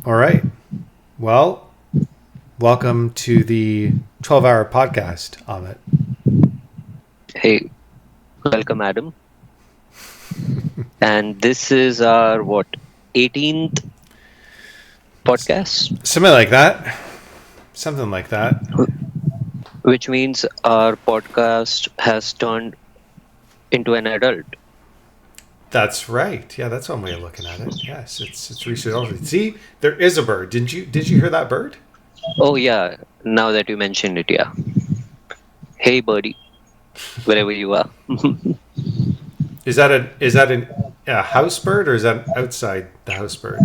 All right. Well, welcome to the 12-hour podcast, Amit. Hey, welcome, Adam. And this is our 18th podcast, Something like that. Something like that. which means our podcast has turned into an adult. That's right. Yeah, that's one way of looking at it. Yes, it's reached adulthood. See, there is a bird. Did you hear that bird? Oh, yeah, now that you mentioned it, yeah. Hey, buddy, wherever you are. Is that a house bird, or is that outside the house bird?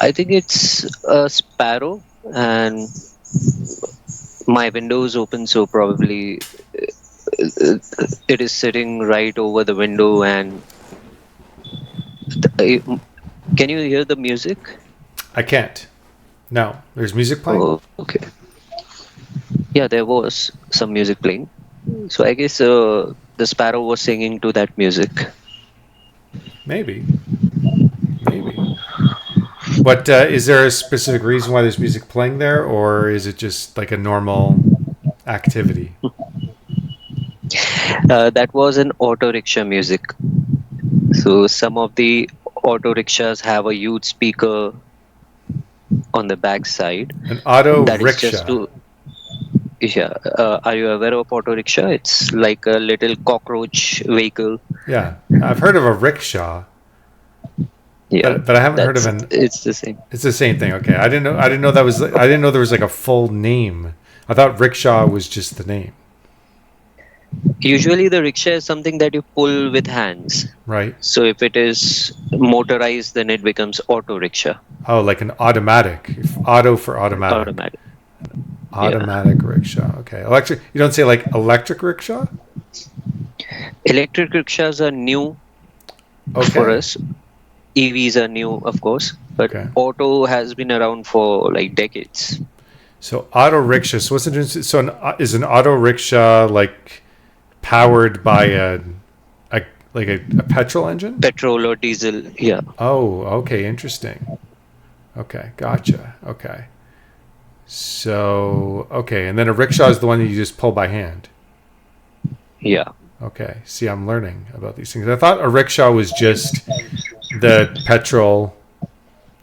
I think it's a sparrow, and my window is open, so probably it is sitting right over the window. And can you hear the music? I can't. No, there's music playing. Oh, okay. Yeah, there was some music playing. So I guess the sparrow was singing to that music. Maybe, maybe. What is there a specific reason why there's music playing there, or is it just like a normal activity? That was an auto rickshaw music. So some of the auto rickshaws have a huge speaker on the back side. An auto That is just rickshaw. to, yeah. Are you aware of auto rickshaw? It's like a little cockroach vehicle. Yeah, I've heard of a rickshaw, Yeah, but I haven't heard of that's an. it's the same. It's the same thing. Okay, I didn't know. I didn't know that was. I didn't know there was like a full name. I thought rickshaw was just the name. Usually, the rickshaw is something that you pull with hands. Right. So if it is motorized, then it becomes auto rickshaw, Oh, like an automatic. Auto for automatic. automatic. Yeah. Automatic rickshaw. Okay. Electric. You don't say like electric rickshaw. Electric rickshaws are new for Okay. us. EVs are new, of course, but Okay. auto has been around for like decades. So auto rickshaw. So what's the difference? So is an auto rickshaw like powered by a like a petrol engine? Petrol or diesel, yeah, Oh, okay, interesting. Okay, gotcha. Okay. So, okay, and then a rickshaw is the one that you just pull by hand. yeah. Okay. See, I'm learning about these things. I thought a rickshaw was just the petrol,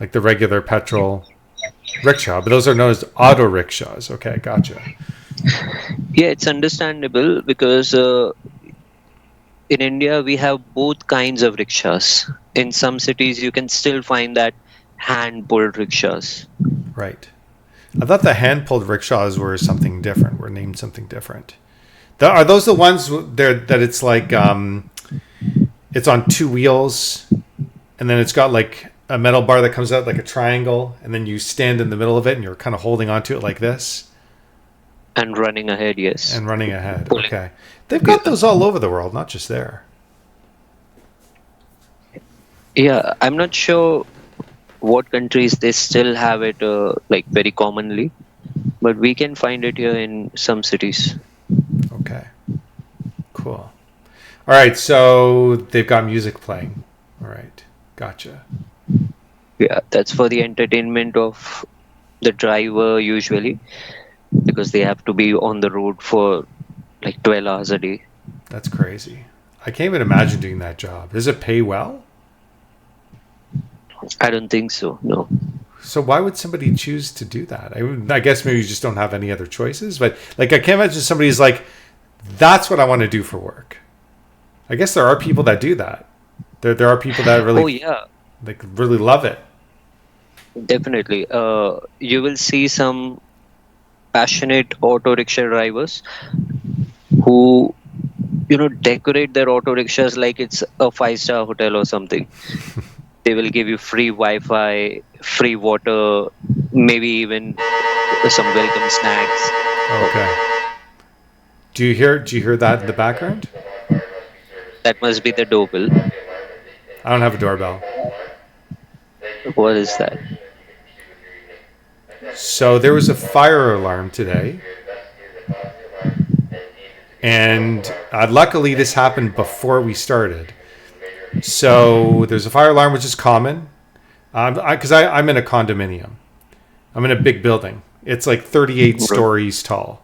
like the regular petrol rickshaw, but those are known as auto rickshaws. Okay, gotcha. Yeah, it's understandable because in India we have both kinds of rickshaws. In some cities, you can still find that hand-pulled rickshaws. Right. I thought the hand-pulled rickshaws were something different. Were named something different. Are those the ones there that it's like it's on two wheels, and then it's got like a metal bar that comes out like a triangle, and then you stand in the middle of it, and you're kind of holding onto it like this And running ahead, yes. and running ahead. Pulling. Okay, they've got Yeah. those all over the world, not just there. Yeah, I'm not sure what countries they still have it like very commonly, but we can find it here in some cities. Okay, cool. All right, so they've got music playing. All right, gotcha. Yeah, that's for the entertainment of the driver usually, because they have to be on the road for like 12 hours a day. That's crazy. I can't even imagine doing that job. Does it pay well? I don't think so, no. So why would somebody choose to do that? I guess maybe you just don't have any other choices. But like, I can't imagine somebody's like, "That's what I want to do for work." I guess there are people that do that. There are people that Oh, really yeah, like really love it. definitely. You will see some passionate auto rickshaw drivers who, decorate their auto rickshaws like it's a five-star hotel or something. They will give you free Wi-Fi, free water, maybe even some welcome snacks. Okay. Do you hear that in the background? That must be the doorbell. I don't have a doorbell. What is that? So there was a fire alarm today, and luckily this happened before we started. So there's a fire alarm, which is common. Because I'm in a condominium. I'm in a big building. It's like 38 Right. stories tall,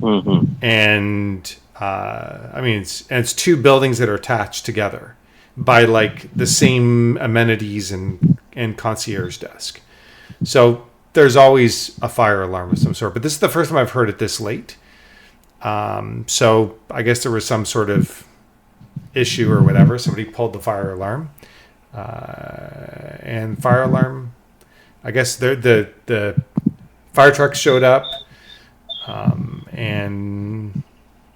Mm-hmm. and I mean, it's two buildings that are attached together by like the same amenities and concierge desk. So there's always a fire alarm of some sort. But this is the first time I've heard it this late. So I guess there was some sort of issue or whatever. Somebody pulled the fire alarm, and fire alarm. I guess the fire truck showed up, and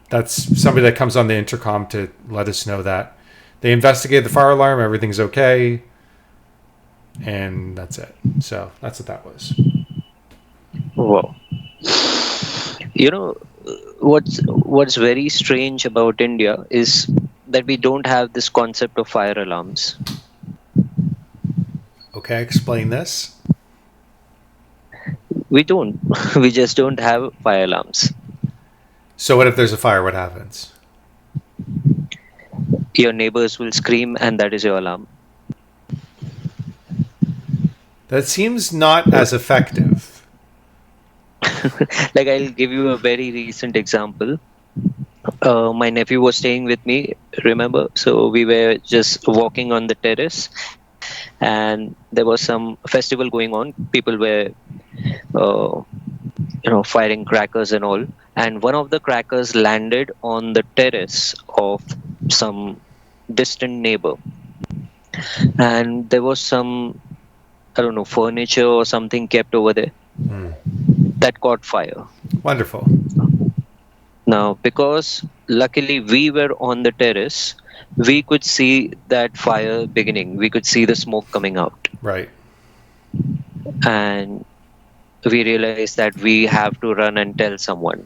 that's somebody that comes on the intercom to let us know that they investigated the fire alarm. Everything's okay, and that's it. So that's what that was. Wow. You know, what's very strange about India is that we don't have this concept of fire alarms. Okay, explain this. We don't. We just don't have fire alarms. So what if there's a fire? What happens? Your neighbors will scream, and that is your alarm. That seems not as effective. Like, I'll give you a very recent example. My nephew was staying with me, remember? So we were just walking on the terrace, and there was some festival going on. People were, uh, firing crackers and all. And one of the crackers landed on the terrace of some distant neighbor, and there was some, I don't know, furniture or something kept over there that caught fire. Wonderful. Now, because luckily we were on the terrace, we could see that fire beginning. We could see the smoke coming out. Right. And we realized that we have to run and tell someone.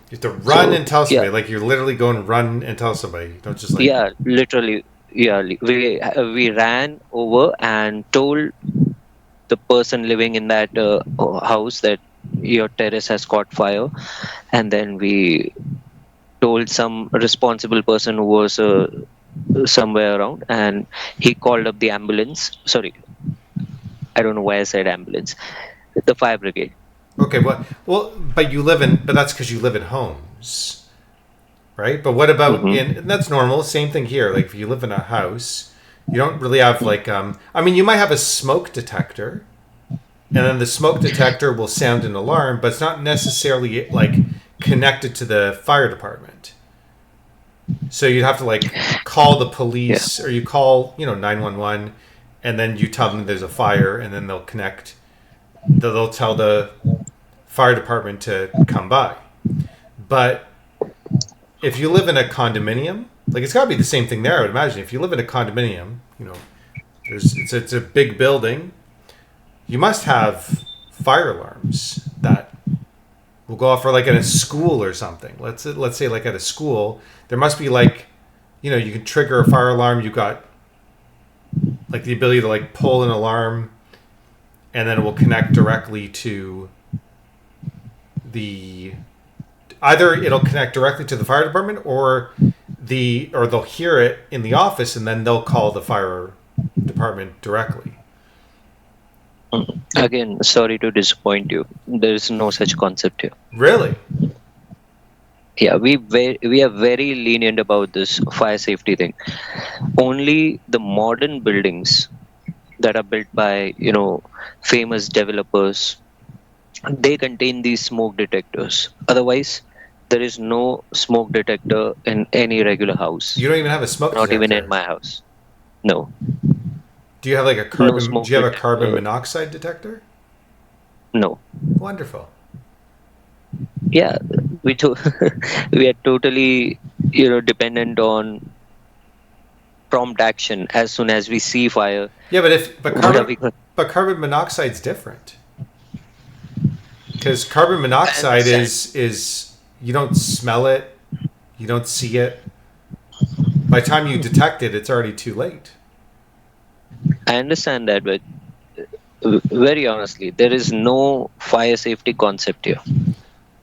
You have to run So, and tell yeah, somebody. Like you're literally going to run and tell somebody. You don't just like. yeah, literally, yeah, we ran over and told the person living in that house that your terrace has caught fire, and then we told some responsible person who was somewhere around, and he called up the ambulance. Sorry, I don't know why I said ambulance. The fire brigade. Okay, but you live in, but that's because you live in homes, right? But what about Hmm. in? And that's normal. Same thing here. Like if you live in a house, you don't really have like. I mean, you might have a smoke detector, and then the smoke detector will sound an alarm, but it's not necessarily like connected to the fire department. So you'd have to like call the Yeah. police, or you call 911, and then you tell them there's a fire, and then they'll connect. They'll tell the fire department to come by. But if you live in a condominium, like it's got to be the same thing there. I would imagine if you live in a condominium, it's a big building. You must have fire alarms that will go off, for like at a school or something. Let's say like at a school, there must be like, you can trigger a fire alarm. You got like the ability to like pull an alarm, and then it will connect directly to the either it'll connect directly to the fire department, or they'll hear it in the office and then they'll call the fire department directly. Again, sorry to disappoint you. There is no such concept here. Really? Yeah, we are very lenient about this fire safety thing. Only the modern buildings that are built by famous developers, they contain these smoke detectors. Otherwise, there is no smoke detector in any regular house. You don't even have a smoke Not even in detector. my house. No, Do you have like no smoke do you have a carbon detector. monoxide detector? No. Wonderful. Yeah, we are totally dependent on prompt action. As soon as we see fire, Yeah, but what are we going? carbon monoxide's different. Because carbon I monoxide understand. is you don't smell it, you don't see it. By the time you detect it, it's already too late. I understand that, but very honestly, there is no fire safety concept here.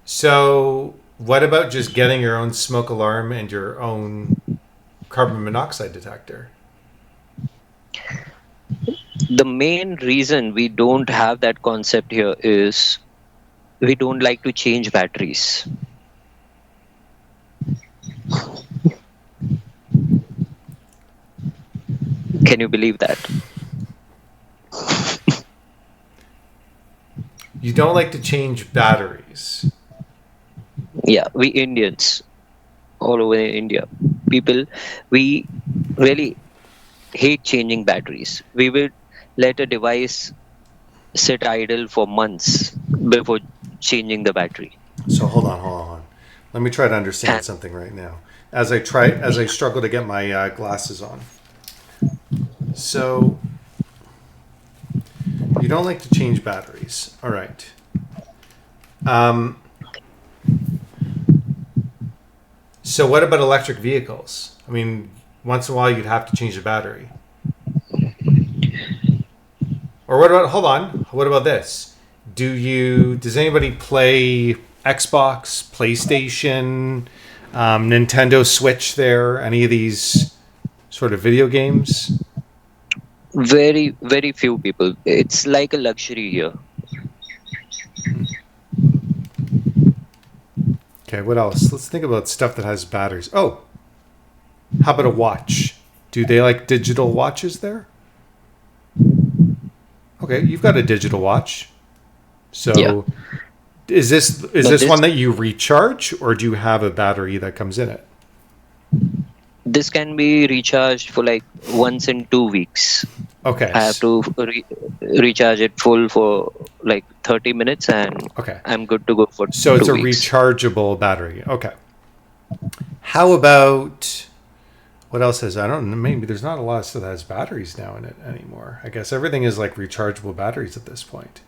So, what about just getting your own smoke alarm and your own carbon monoxide detector? The main reason we don't have that concept here is we don't like to change batteries. Can you believe that? You don't like to change batteries. Yeah, we Indians all over India, people, we really hate changing batteries. We will let a device sit idle for months before changing the battery. So hold on. Let me try to understand And something right now. As I struggle to get my glasses on. So you don't like to change batteries. All right. Um, so what about electric vehicles? I mean, once in a while you'd have to change the battery. Or what about? Hold on. What about this? Does anybody play Xbox, PlayStation, Nintendo Switch? There, any of these sort of video games? very, very few people. It's like a luxury here. Okay, what else? Let's think about stuff that has batteries. Oh, how about a watch? Do they like digital watches there? Okay, you've got a digital watch. Yeah. So is this But one this that you recharge, or do you have a battery that comes in it? this can be recharged for like once in 2 weeks. Okay. I have to recharge it full for like 30 minutes and Okay. I'm good to go for So it's two a weeks. rechargeable battery. Okay. How about what else has? I don't know. Maybe there's not a lot of stuff that has batteries now in it anymore. I guess everything is like rechargeable batteries at this point.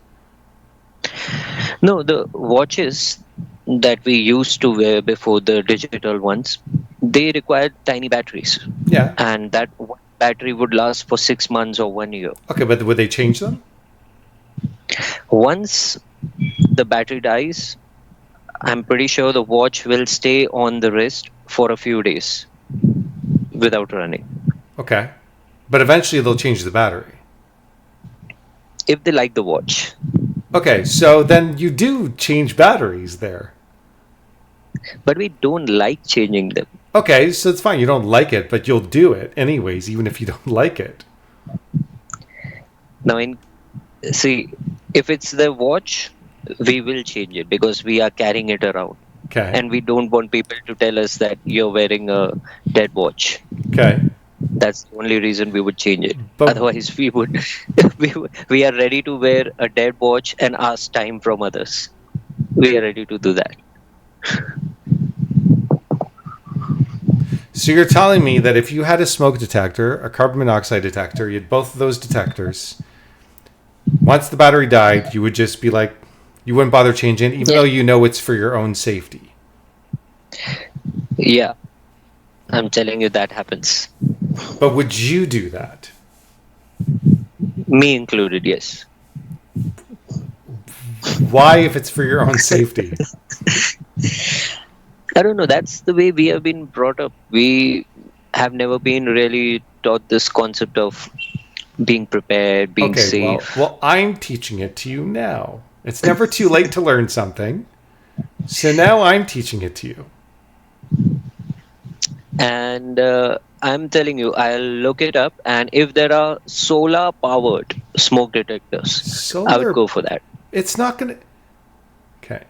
No, the watches that we used to wear before, the digital ones, they required tiny batteries. Yeah. And that one battery would last for 6 months or 1 year. Okay, but would they change them? Once the battery dies, I'm pretty sure the watch will stay on the wrist for a few days without running. Okay. But eventually they'll change the battery. If they like the watch. Okay, so then you do change batteries there. But we don't like changing them. Okay, so it's fine. You don't like it, but you'll do it anyways, even if you don't like it. Now, see, if it's the watch, we will change it because we are carrying it around. Okay. And we don't want people to tell us that you're wearing a dead watch. Okay. That's the only reason we would change it. But Otherwise, we would we are ready to wear a dead watch and ask time from others. We are ready to do that. so you're telling me that if you had a smoke detector, a carbon monoxide detector, you had both of those detectors. Once the battery died, you would just be like, you wouldn't bother changing it, even Yeah. though you know it's for your own safety. Yeah, I'm telling you that happens. But would you do that? Me included, yes. Why, if it's for your own safety? I don't know. That's the way we have been brought up. We have never been really taught this concept of being prepared, being Okay, well, safe. well, I'm teaching it to you now. It's never too late to learn something. So now I'm teaching it to you. And I'm telling you, I'll look it up. And if there are solar powered smoke detectors, I would Solar, go for that. it's not going to. Okay.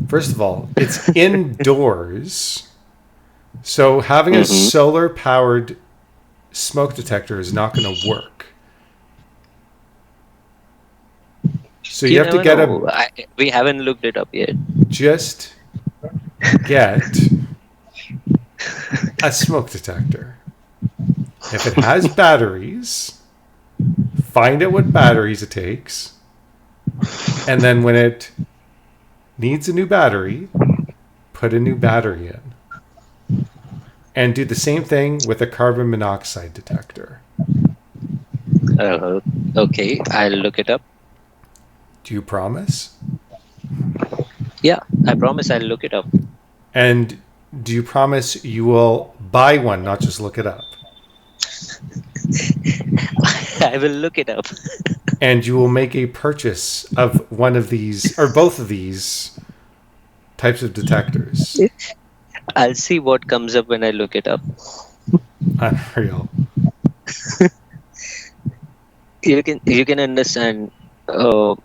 First of all, it's indoors. So having a Hmm. solar powered smoke detector is not going to work. So you You have to never get know. We haven't looked it up yet. just get a smoke detector. If it has batteries, find out what batteries it takes. And then when it needs a new battery, put a new battery in. And do the same thing with a carbon monoxide detector. Uh, okay, I'll look it up. Do you promise? Yeah, I promise I'll look it up. And do you promise you will buy one, not just look it up? I will look it up. and you will make a purchase of one of these or both of these types of detectors. I'll see what comes up when I look it up. Unreal. You can understand uh,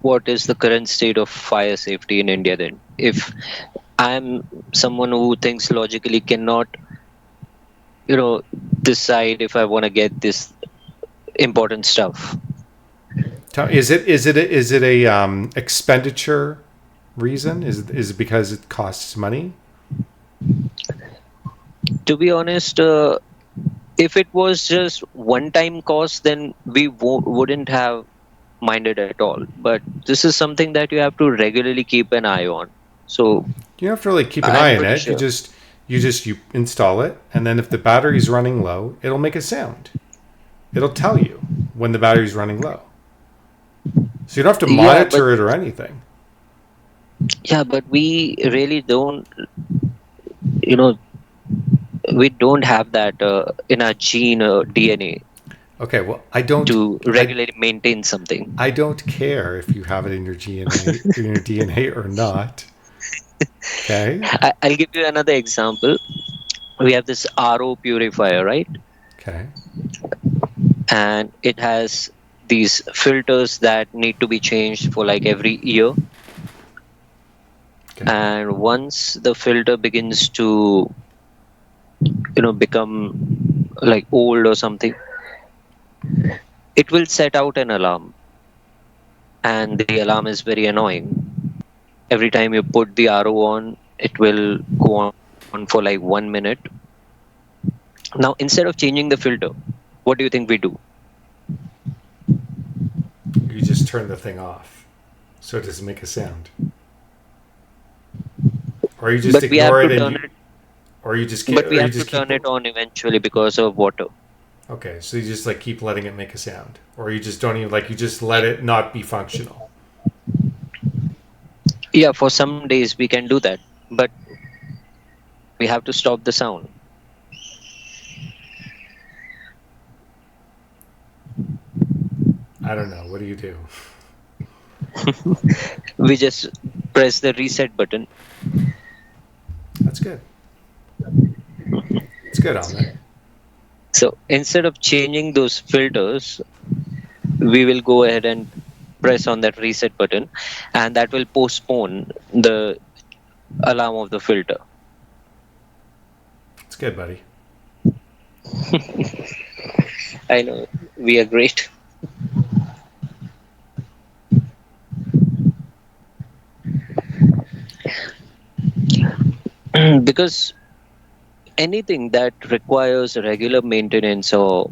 what is the current state of fire safety in India then. If I'm someone who thinks logically cannot, you know, decide if I want to get this important stuff. Is it a expenditure reason? Is it because it costs money? To be honest, if it was just one time cost, then we wouldn't have minded at all. But this is something that you have to regularly keep an eye on. So You don't have to really keep an I'm eye on pretty it. You sure. just you install it, and then if the battery's running low, it'll make a sound. It'll tell you when the battery's running low. So you don't have to Yeah, but monitor it or anything. we really don't, you know, we don't have that in our gene or DNA Okay, well, I don't to I regularly maintain something. I don't care if you have it in your DNA or not. Okay? I'll give you another example. We have this RO purifier, right? Okay. And it has these filters that need to be changed for like every year. Okay. And once the filter begins to, become like old or something, it will set out an alarm. And the alarm is very annoying. Every time you put the RO on, it will go on for like 1 minute. Now, instead of changing the filter, what do you think we do? You just turn the thing off so it doesn't make a sound. Or you just But we have ignore to it and turn you it, or you just but we or you have to just keep turn it on eventually because of water. okay, so you just like keep letting it make a sound. Or you just don't even like you just let it not be functional. Yeah, for some days we can do that, but we have to stop the sound. I don't know. What do you do? We just press the reset button. That's good. It's good, Ahmed. So instead of changing those filters, we will go ahead and press on that reset button, and that will postpone the alarm of the filter. It's good, buddy. I know we are great. Because anything that requires regular maintenance or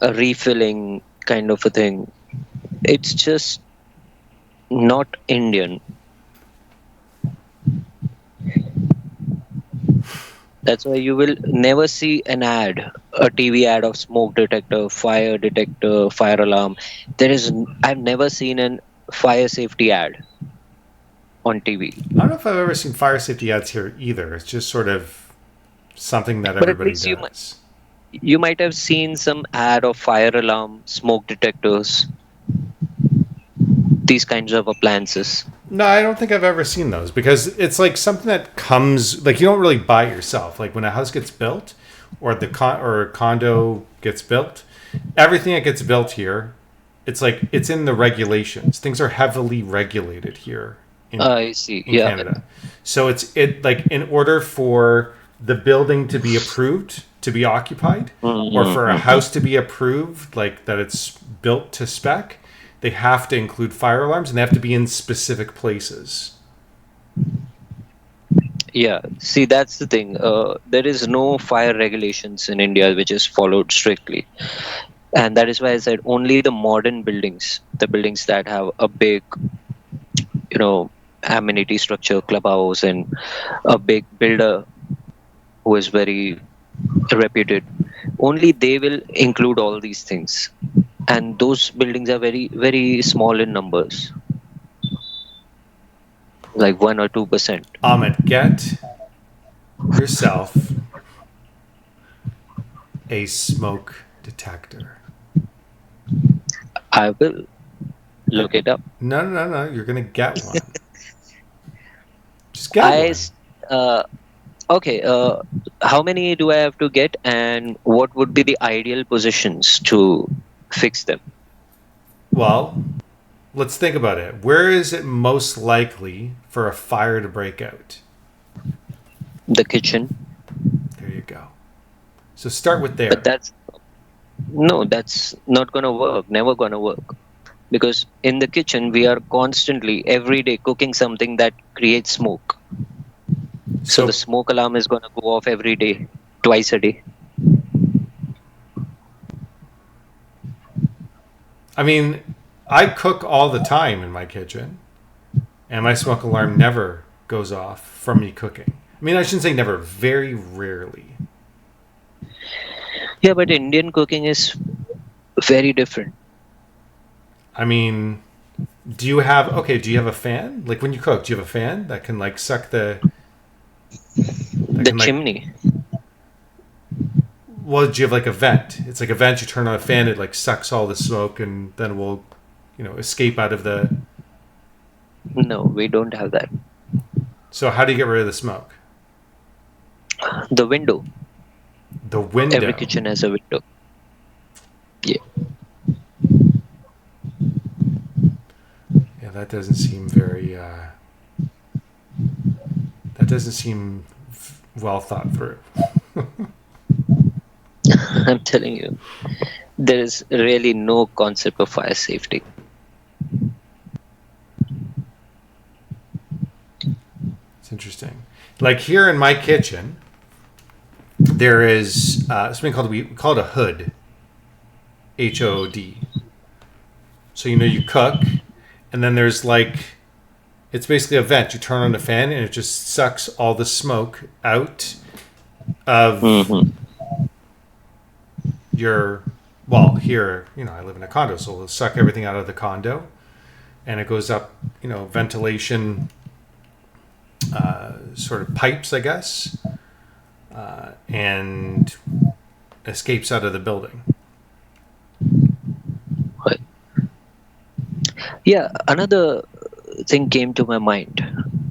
a refilling kind of a thing, it's just not Indian. That's why you will never see an ad, a TV ad of smoke detector, fire alarm. I've never seen an fire safety ad on TV. I don't know if I've ever seen fire safety ads here either. It's just sort of something that But at everybody least does. you might have seen some ad of fire alarm, smoke detectors, these kinds of appliances. No, I don't think I've ever seen those because it's like something that comes like you don't really buy it yourself. Like when a house gets built or or a condo gets built, everything that gets built here, it's like it's in the regulations. Things are heavily regulated here in I see. in Yeah. Canada. So it like in order for the building to be approved to be occupied or for a Mm-hmm. house to be approved like that it's built to spec, they have to include fire alarms and they have to be in specific places. Yeah. See, that's the thing. There is no fire regulations in India which is followed strictly. And that is why I said only the modern buildings, the buildings that have a big, you know, amenity structure, clubhouse, and a big builder who is very reputed, only they will include all these things. And those buildings are very, very small in numbers, like 1 or 2%. Ahmed, get yourself a smoke detector? I will Yeah. look it up. No, no, no, no. You're gonna get one. Just get I one. s- uh, okay. How many do I have to get, and what would be the ideal positions to fix them? Well, let's think about it. Where is it most likely for a fire to break out? The kitchen, There you go. So start with but there. that's no, that's not gonna work. Never gonna work. Because in the kitchen we are constantly every day cooking something that creates smoke, so the So, smoke alarm is going to go off every day, twice a day. I mean, I cook all the time in my kitchen, and my smoke alarm never goes off from me cooking. I mean, I shouldn't say never, very rarely. Yeah, but Indian cooking is very different. I mean, do you have a fan? Like when you cook, do you have a fan that can like suck that The can like, chimney. well, do you have like a vent? It's like a vent, you turn on a fan, it like sucks all the smoke and then it will, escape out of the, No, we don't have that. so how do you get rid of the smoke? The window. The Every window. kitchen has a window. Yeah. Yeah, that doesn't seem very, that doesn't seem well thought through. I'm telling you, there is really no concept of fire safety. It's interesting. Like here in my kitchen, there is something called, we call it a hood, HOD. So you cook, and then there's like, it's basically a vent. You turn on the fan, and it just sucks all the smoke out of Hmm. your. Well, here, I live in a condo, so it'll suck everything out of the condo, and it goes up, ventilation sort of pipes, I guess, and escapes out of the building. Yeah, another thing came to my mind.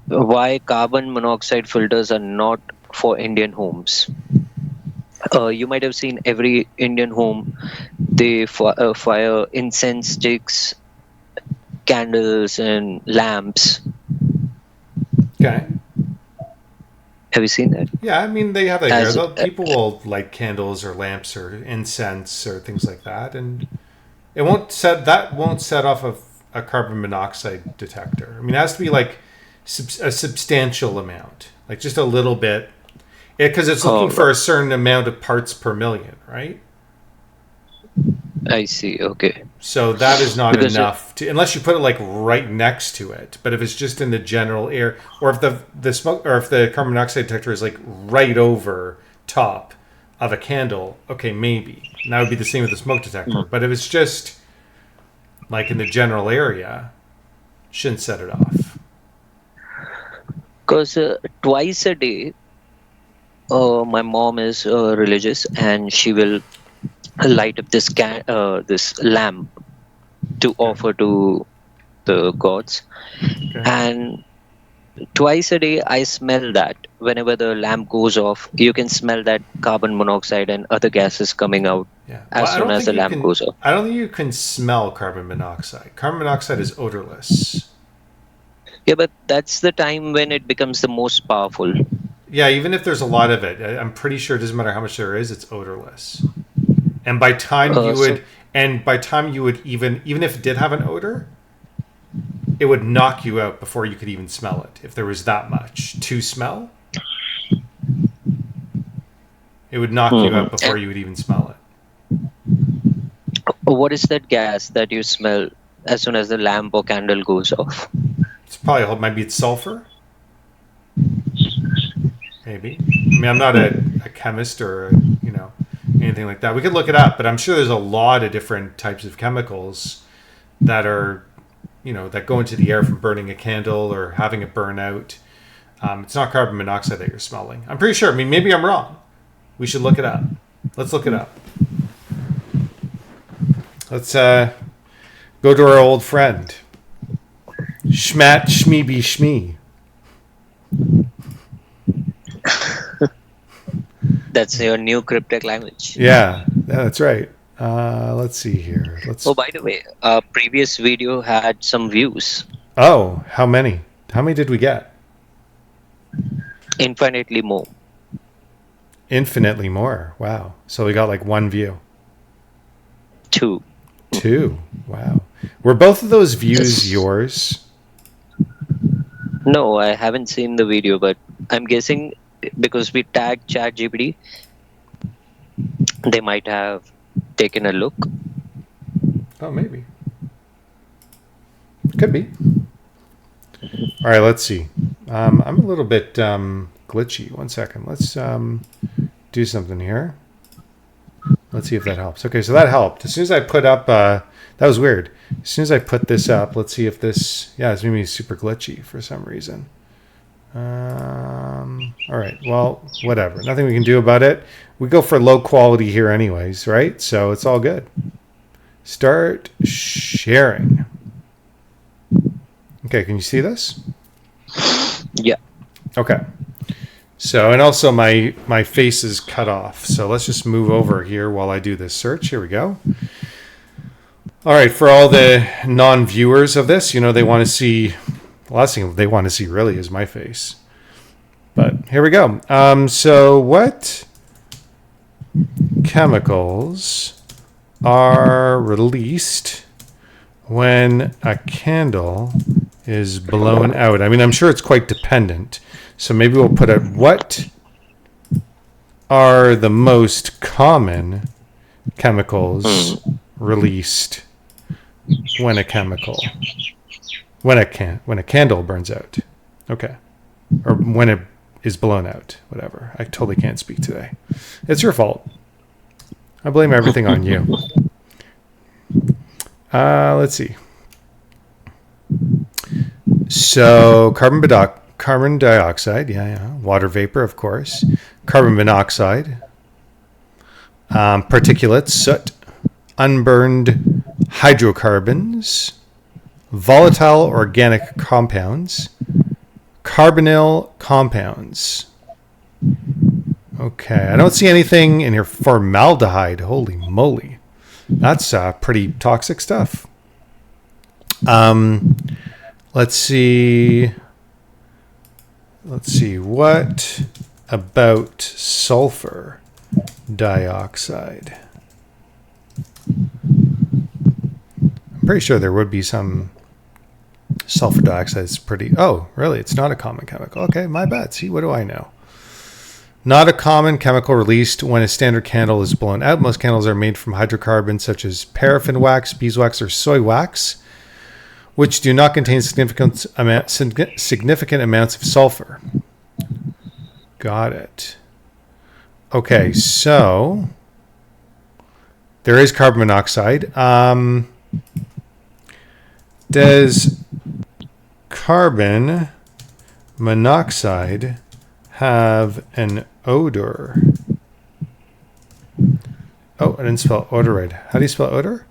Why carbon monoxide filters are not for Indian homes. You might have seen every Indian home, they fire incense sticks, candles, and lamps. Okay. Have you seen that? Yeah, I mean they have that here. As People will light candles or lamps or incense or things like that, and it won't set off a carbon monoxide detector. I mean, it has to be like a substantial amount, like just a little bit, because it's looking oh, for a certain amount of parts per million, right? I see. Okay, So that is not because enough to, unless you put it like right next to it. But if it's just in the general air, or if the smoke, or if the carbon monoxide detector is like right over top of a candle, okay, maybe. And that would be the same with the smoke detector. But if it's just like in the general area, shouldn't set it off. twice a day, my mom is religious, and she will light up this lamp to Okay. offer to the gods, Okay. and twice a day I smell that. Whenever the lamp goes off, you can smell that carbon monoxide and other gases coming out Yeah. Well, as soon as the lamp goes off. I don't think you can smell carbon monoxide. Carbon monoxide is odorless. Yeah, but that's the time when it becomes the most powerful. Yeah, even if there's a lot of it, I'm pretty sure it doesn't matter how much there is, it's odorless. And So, by time you would even if it did have an odor, it would knock you out before you could even smell it. If there was that much to smell, it would knock you out and before you would even smell it. what is that gas that you smell as soon as the lamp or candle goes off? It's probably maybe it's sulfur, maybe. I mean, I'm not Hmm. a chemist or anything like that. We could look it up, but I'm sure there's a lot of different types of chemicals that are that go into the air from burning a candle or having it burn out. It's not carbon monoxide that you're smelling. I'm pretty sure. I mean, maybe I'm wrong. We should look it up. Let's look it up. Let's go to our old friend. Schmat Shmee Be Shmee. That's your new cryptic language. Yeah, that's right. Let's see here. Oh, by the way, our previous video had some views. Oh, how many? How many did we get? Infinitely more. Infinitely more. Wow. So we got like 1 view. 2. 2. Wow. Were both of those views yours? No, I haven't seen the video, but I'm guessing because we tagged ChatGPT, they might have taken a look. Oh, maybe. Could be. All right, let's see. I'm a little bit glitchy. 1 second. Let's do something here. Let's see if that helps. Okay, so that helped. As soon as I put up, that was weird. As soon as I put this up, let's see if this, yeah, it's maybe super glitchy for some reason. All right, well, whatever. Nothing we can do about it. We go for low quality here anyways, right? So it's all good. Start sharing. Okay, can you see this? Yeah. Okay. So, and also my face is cut off. So let's just move over here while I do this search. Here we go. All right, for all the non-viewers of this, you know, they want to see, the last thing they want to see really is my face. But here we go. So what chemicals are released when a candle is blown out? I mean, I'm sure it's quite dependent. So maybe we'll put it, what are the most common chemicals released when a candle burns out? Okay. Or when it is blown out, whatever. I totally can't speak today. It's your fault. I blame everything on you. Let's see. So carbon dioxide, yeah. Water vapor, of course. Carbon monoxide. Particulates, soot. Unburned hydrocarbons. Volatile organic compounds. Carbonyl compounds. Okay, I don't see anything in here. Formaldehyde, holy moly. That's pretty toxic stuff. Let's see. What about sulfur dioxide? I'm pretty sure there would be some sulfur dioxide. Is pretty. Oh, really? It's not a common chemical. Okay, my bad. See, what do I know? Not a common chemical released when a standard candle is blown out. Most candles are made from hydrocarbons such as paraffin wax, beeswax, or soy wax, which do not contain significant amounts of sulfur. Got it. Okay, so there is carbon monoxide. Does carbon monoxide have an odor? Oh, I didn't spell odor right. How do you spell odor?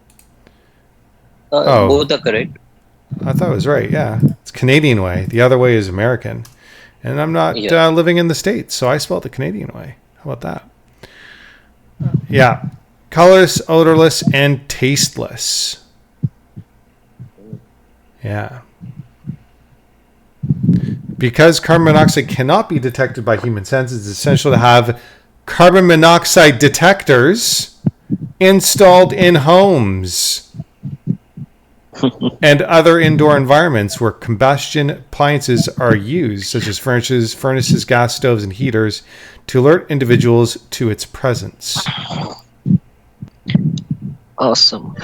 Both are correct. I thought it was right. Yeah, it's Canadian way. The other way is American, and I'm not living in the States, so I spelled the Canadian way. How about that? Yeah, colorless, odorless, and tasteless. Yeah. Because carbon monoxide cannot be detected by human senses, it's essential to have carbon monoxide detectors installed in homes and other indoor environments where combustion appliances are used, such as furnaces, gas stoves, and heaters, to alert individuals to its presence. Awesome.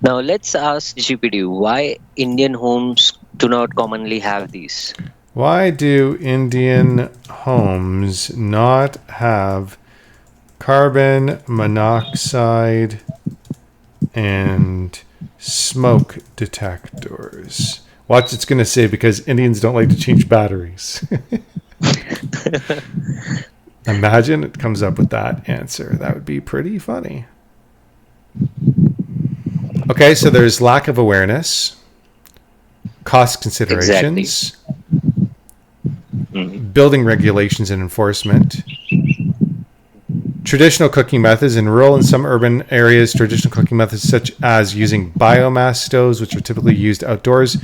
Now let's ask GPT why Indian homes do not commonly have these. Why do Indian homes not have carbon monoxide and smoke detectors? Watch, it's going to say because Indians don't like to change batteries. Imagine it comes up with that answer. That would be pretty funny. Okay, so there's lack of awareness, cost Exactly. considerations, Mhm. building regulations and enforcement, traditional cooking methods in rural and some urban areas. Traditional cooking methods such as using biomass stoves, which are typically used outdoors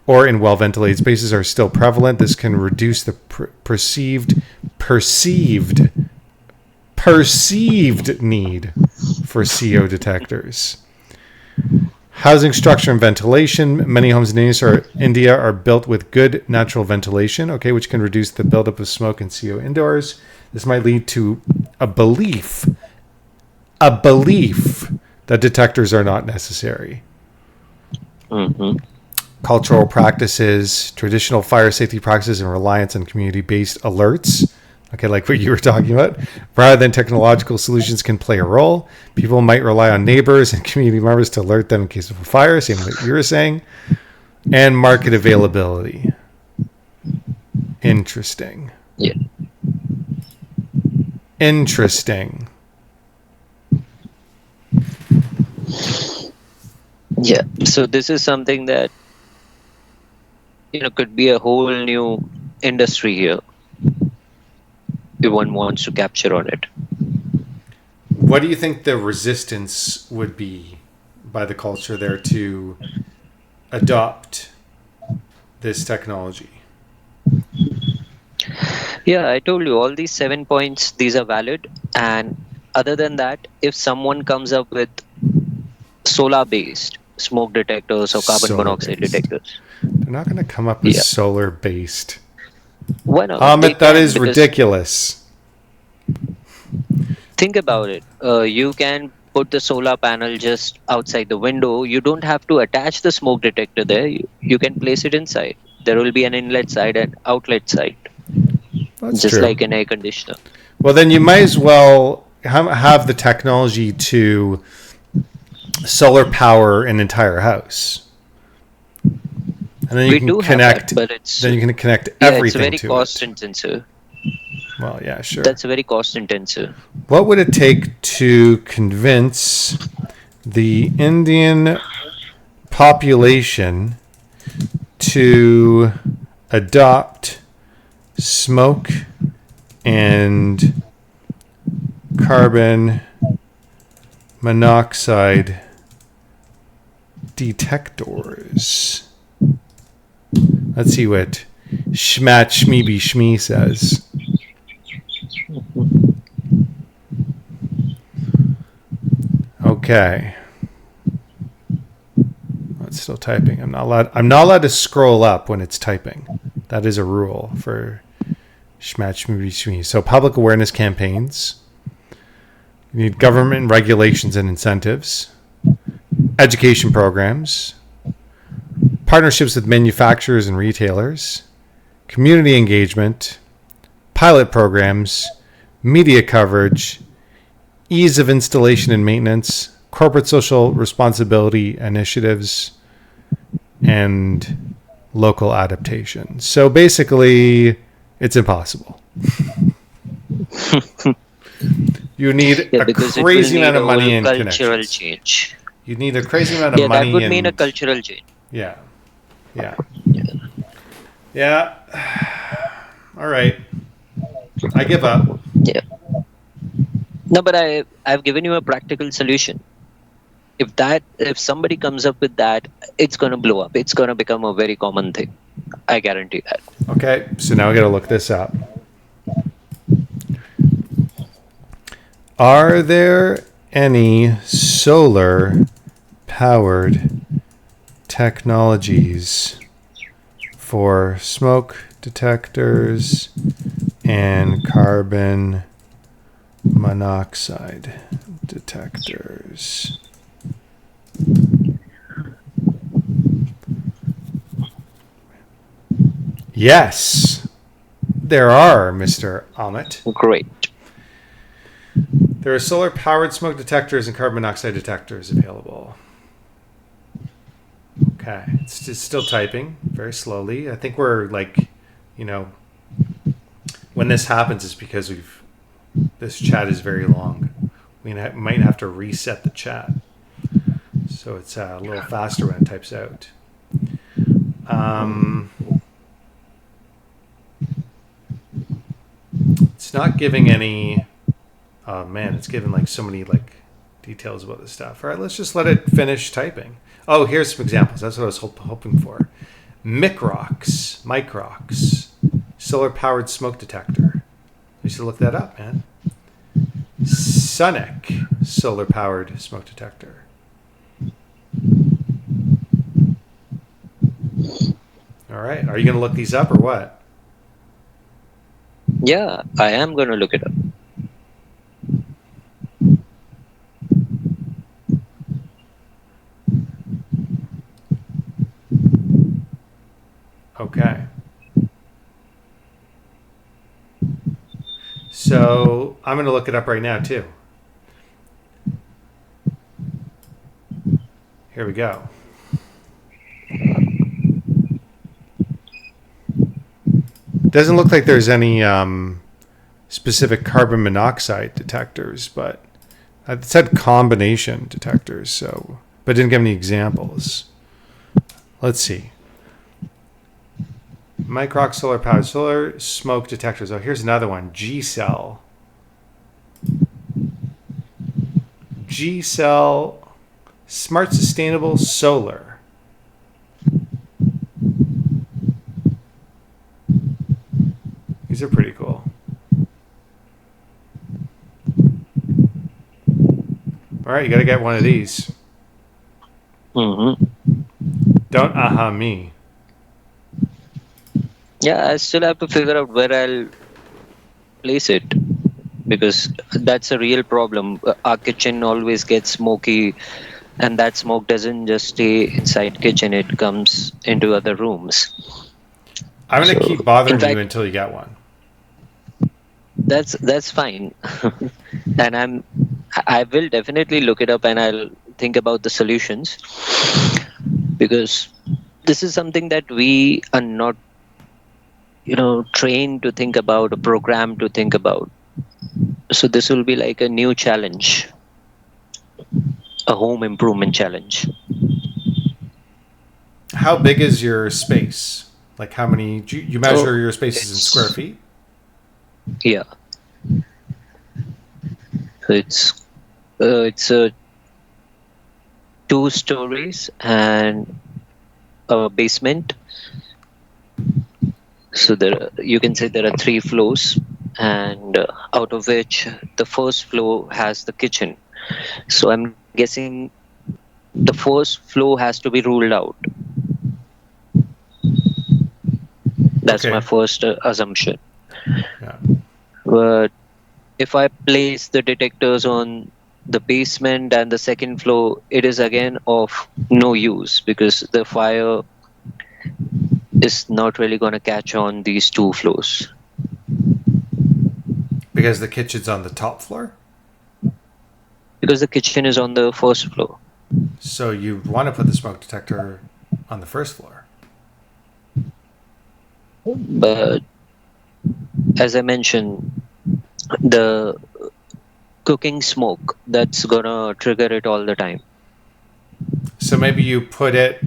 or in well-ventilated spaces, are still prevalent. This can reduce the perceived need for CO detectors. Housing structure and ventilation. Many homes in India are built with good natural ventilation, okay, which can reduce the buildup of smoke and CO indoors. This might lead to a belief that detectors are not necessary. Mhm. Cultural practices, traditional fire safety practices, and reliance on community-based alerts. Okay, like what you were talking about. Rather than technological solutions can play a role. People might rely on neighbors and community members to alert them in case of a fire, same what you were saying. And market availability. Interesting. Yeah. Interesting. Yeah. So this is something that could be a whole new industry here if one wants to capture on it. What do you think the resistance would be by the culture there to adopt this technology? Yeah, I told you all these 7 points, these are valid. And other than that, if someone comes up with solar based smoke detectors or carbon Solar monoxide based. detectors, They're not going to come up with yeah, solar based. why not? They Amit, that can, is because ridiculous. think about it. You can put the solar panel just outside the window. You don't have to attach the smoke detector there. You can place it inside. There will be an inlet side and outlet side, That's just true. like an air conditioner. Well, then you might as well have the technology to solar power an entire house, and then you We can do have that, connect. but Then you can connect it's everything very to cost it. intensive. Well, yeah, sure. That's very cost intensive. What would it take to convince the Indian population to adopt smoke and carbon monoxide detectors? Let's see what Schmat Shmeeby Shmee says. Okay. It's still typing. I'm not allowed to scroll up when it's typing. That is a rule for Schmat Shmeeby Shmee. So public awareness campaigns. You need government regulations and incentives. Education programs. Partnerships with manufacturers and retailers. Community engagement. Pilot programs. Media coverage. Ease of installation and maintenance. Corporate social responsibility initiatives. And local adaptation. So basically, it's impossible. You need Yeah, a because it will crazy need amount a of whole money and cultural connections. change. You need a crazy amount of Yeah, that money would mean a and cultural change. yeah, yeah, Yeah. yeah. All right, I give up. Yeah. No, but I've given you a practical solution. If somebody comes up with that, it's gonna blow up. It's gonna become a very common thing. I guarantee that. Okay, so now I got to look this up. Are there any solar powered technologies for smoke detectors and carbon monoxide detectors? Yes, there are, Mr. Amit. Great. There are solar powered smoke detectors and carbon monoxide detectors available. Okay, it's just still typing very slowly. I think we're like, you know, when this happens, it's because This chat is very long. We might have to reset the chat so it's a little faster when it types out. It's not giving any. Oh man, it's giving like so many like details about this stuff. All right, let's just let it finish typing. Oh, here's some examples. That's what I was hoping for. Microx, solar powered smoke detector. You should look that up, man. Sonic, solar powered smoke detector. All right, are you going to look these up or what? Yeah, I am going to look it up. Okay. So I'm going to look it up right now too. Here we go. Doesn't look like there's any specific carbon monoxide detectors, but it said combination detectors, so but didn't give any examples. Let's see. Microx solar powered solar smoke detectors. Oh, here's another one. G-Cell. G-Cell smart sustainable solar. These are pretty cool. All right, you got to get one of these. Mm-hmm. Don't me. Yeah, I still have to figure out where I'll place it, because that's a real problem. Our kitchen always gets smoky, and that smoke doesn't just stay inside kitchen, it comes into other rooms. I'm going to So, keep in bothering you fact, until you get one. that's fine. And I will definitely look it up, and I'll think about the solutions, because this is something that we are not, trained to think about, or programmed to think about. So this will be like a new challenge, a home improvement challenge. How big is your space? Like how many? Do you Oh, measure your spaces in square it's feet? yeah. So it's 2 stories and a basement. So you can say there are 3 floors, and out of which the first floor has the kitchen. So I'm guessing the first floor has to be ruled out. That's my Okay. first assumption. Yeah. But if I place the detectors on the basement and the second floor, it is again of no use, because the fire is not really going to catch on these 2 floors, Because the kitchen's on the top floor? because the kitchen is on the first floor. So you want to put the smoke detector on the first floor. But as I mentioned, the cooking smoke, that's going to trigger it all the time. So maybe you put it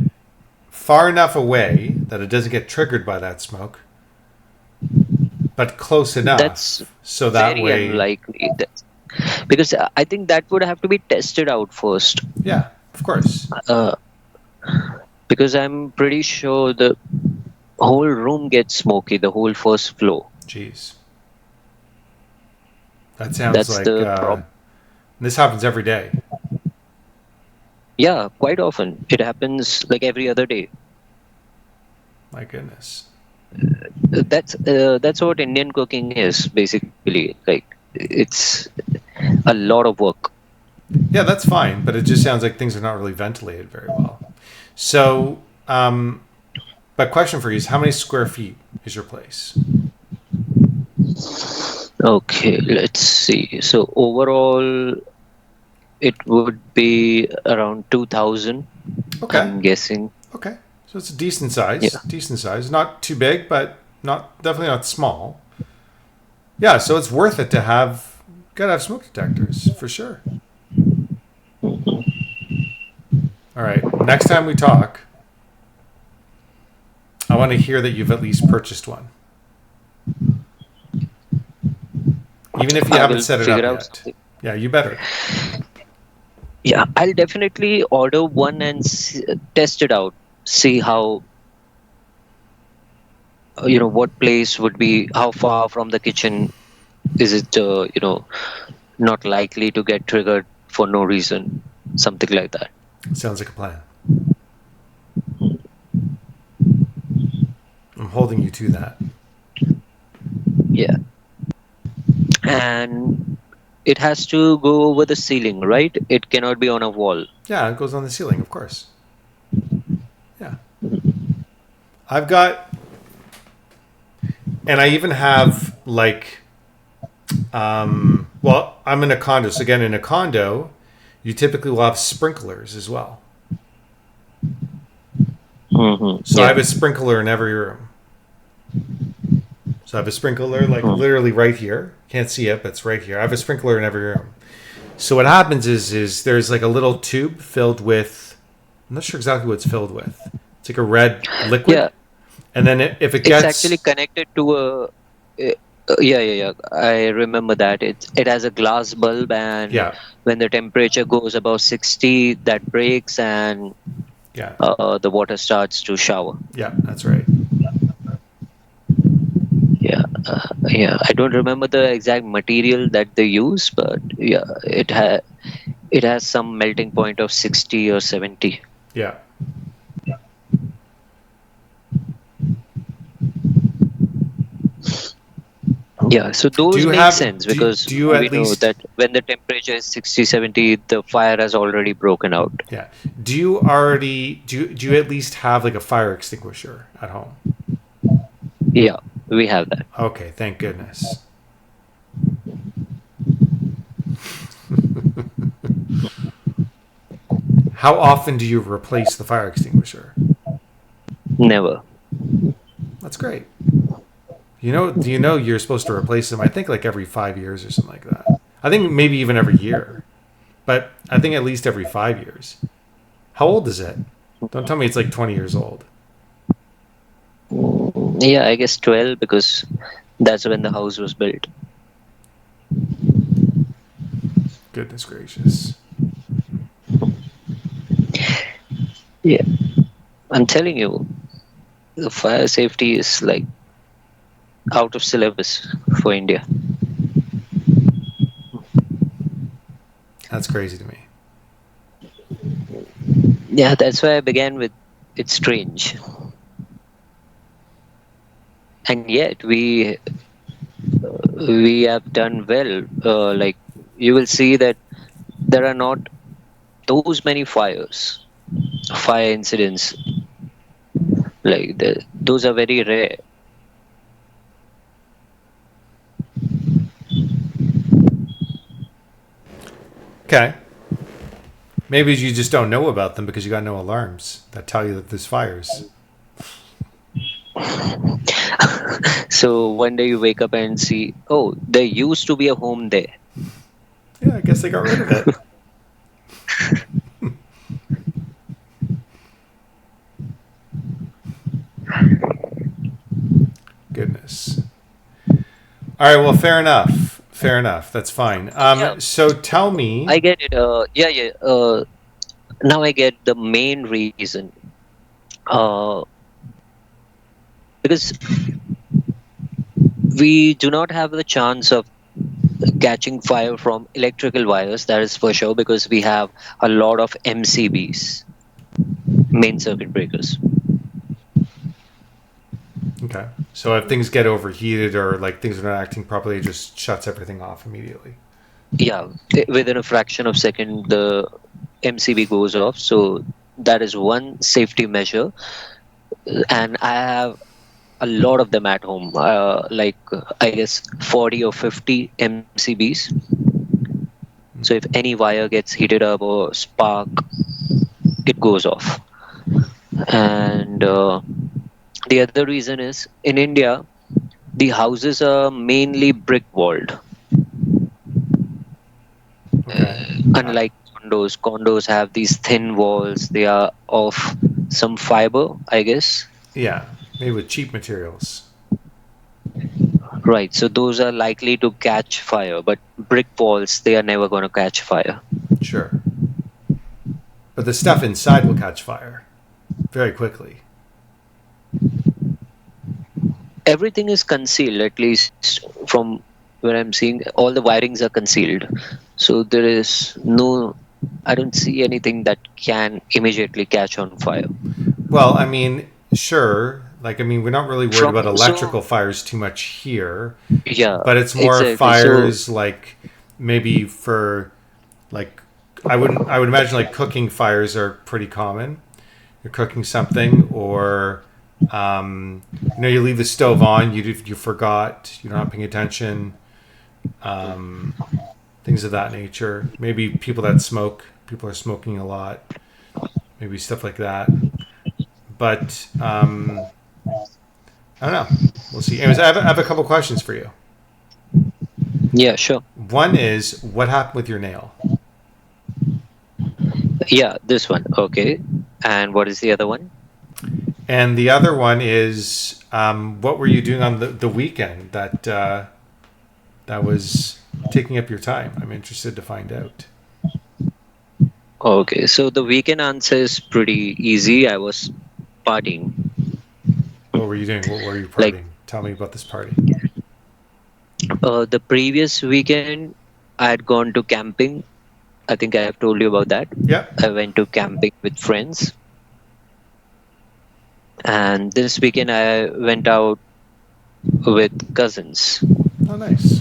far enough away that it doesn't get triggered by that smoke, but close That's enough so that very way. unlikely. Because I think that would have to be tested out first. Yeah, of course. Uh, because I'm pretty sure the whole room gets smoky, the whole first floor. Jeez. That sounds That's like the problem. this happens every day. Yeah, quite often. It happens like every other day. My goodness. That's what Indian cooking is basically. Like, it's a lot of work. Yeah, that's fine, but it just sounds like things are not really ventilated very well. So, but question for you is how many square feet is your place? Okay, let's see. So overall, it would be around 2,000, Okay. I'm guessing. Okay. So it's a decent size. Yeah. Decent size. Not too big, but not definitely not small. Yeah, so it's worth it to have Gotta have smoke detectors for sure. All right. Next time we talk, I want to hear that you've at least purchased one, even if you I haven't will set it figure up out yet. something. Yeah, you better. Yeah, I'll definitely order one and test it out. See how, what place would be, how far from the kitchen is it, not likely to get triggered for no reason, something like that. Sounds like a plan. I'm holding you to that. Yeah. And it has to go over the ceiling, right? It cannot be on a wall. Yeah, it goes on the ceiling, of course. Yeah. I've got, and I even have like, well, I'm in a condo. So again, in a condo, you typically will have sprinklers as well. So I Yeah. have a sprinkler in every room. So I have a sprinkler like Hmm. literally right here. Can't see it, but it's right here. I have a sprinkler in every room. So what happens is there's like a little tube filled with, I'm not sure exactly what it's filled with. It's like a red Yeah, liquid, and then if it it's actually gets, connected to yeah. I remember that. It has a glass bulb, and yeah, when the temperature goes above 60, that breaks, and yeah, the water starts to shower. yeah, that's right. Yeah, yeah. I don't remember the exact material that they use, but yeah, it has some melting point of 60 or 70. Yeah. Yeah, so Do those you make have sense do because do you we at know least that when the temperature is 60, 70, the fire has already broken out. yeah? Do you at least have like a fire extinguisher at home? Yeah, we have that. Okay, thank goodness. How often do you replace the fire extinguisher? Never. That's great. Do you know you're supposed to replace them? I think like every 5 years or something like that. I think maybe even every year, but I think at least every 5 years. How old is it? Don't tell me it's like 20 years old. Yeah, I guess 12 because that's when the house was built. Goodness gracious. Yeah, I'm telling you, the fire safety is like out of syllabus for India. That's crazy to me. Yeah, that's why I began with it's strange. And yet we have done well. Like you will see that there are not those many fire incidents. Like those are very rare. Okay. Maybe you just don't know about them because you got no alarms that tell you that there's fires. So one day you wake up and see, oh, there used to be a home there. Yeah, I guess they got rid of it. Goodness. All right. Well, fair enough. Fair enough. That's fine. Yeah, So tell me. I get it. Yeah, yeah. Now I get the main reason. Uh, because we do not have the chance of catching fire from electrical wires. That is for sure because we have a lot of MCBs, main circuit breakers. Okay. So if things get overheated or like things are not acting properly, it just shuts everything off immediately. Yeah, within a fraction of second, the MCB goes off. So that is one safety measure, and I have a lot of them at home. Like I guess 40 or 50 MCBs. So if any wire gets heated up or spark, it goes off. And the other reason is in India, the houses are mainly brick walled. Okay. Unlike condos have these thin walls. They are of some fiber, I guess. Yeah, maybe with cheap materials. Right. So those are likely to catch fire, but brick walls, they are never going to catch fire. Sure. But the stuff inside will catch fire very quickly. Everything is concealed, at least from where I'm seeing. All the wirings are concealed. So there is no, I don't see anything that can immediately catch on fire. Well, I mean, sure. Like, I mean, we're not really worried From about so electrical fires too much here, Yeah, but it's more exactly. So fires like maybe for like I would imagine like cooking fires are pretty common. You're cooking something, or you leave the stove on, you forgot, you're not paying attention, um, things of that nature. Maybe people are smoking a lot, maybe stuff like that. But I don't know. We'll see. Anyways, I have a couple questions for you. yeah, sure. One is, what happened with your nail? Yeah, this one. Okay. And what is the other one? And the other one is, what were you doing on the weekend that was taking up your time? I'm interested to find out. Okay, so the weekend answer is pretty easy. I was partying. What were you doing? What were you Like partying? Tell me about this party. the previous weekend, I had gone to camping. I think I have told you about that. Yeah. I went to camping with friends, and this weekend I went out with cousins. Oh, nice.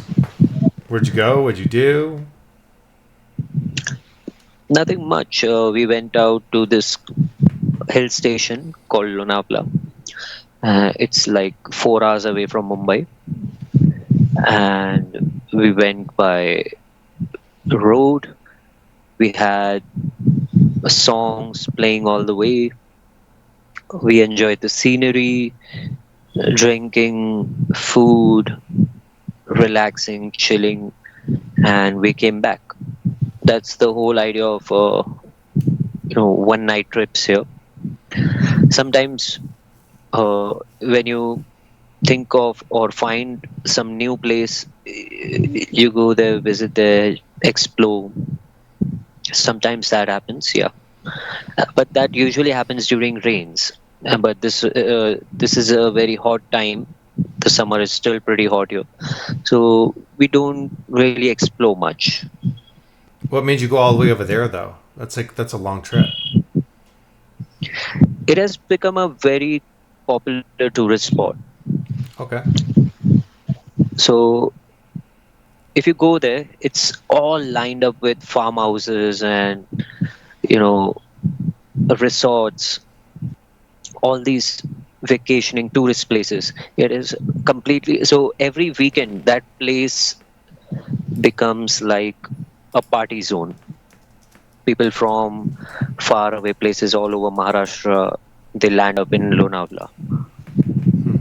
Where'd you go? What'd you do? Nothing much. We went out to this hill station called Lonavla. It's like 4 hours away from Mumbai, and we went by road. We had songs playing all the way. We enjoyed the scenery, drinking food, relaxing, chilling, and we came back. That's the whole idea of one night trips here. Sometimes when you think of or find some new place, you go there, visit there, explore. Sometimes that happens, yeah. But that usually happens during rains. But this is a very hot time. The summer is still pretty hot here, so we don't really explore much. What made you go all the way over there, though? That's a long trip. It has become a very popular tourist spot. Okay. So if you go there, it's all lined up with farmhouses and you know resorts, all these vacationing tourist places. It is completely so every weekend that place becomes like a party zone. People from far away places all over Maharashtra, they land up in Lonavla. Hmm.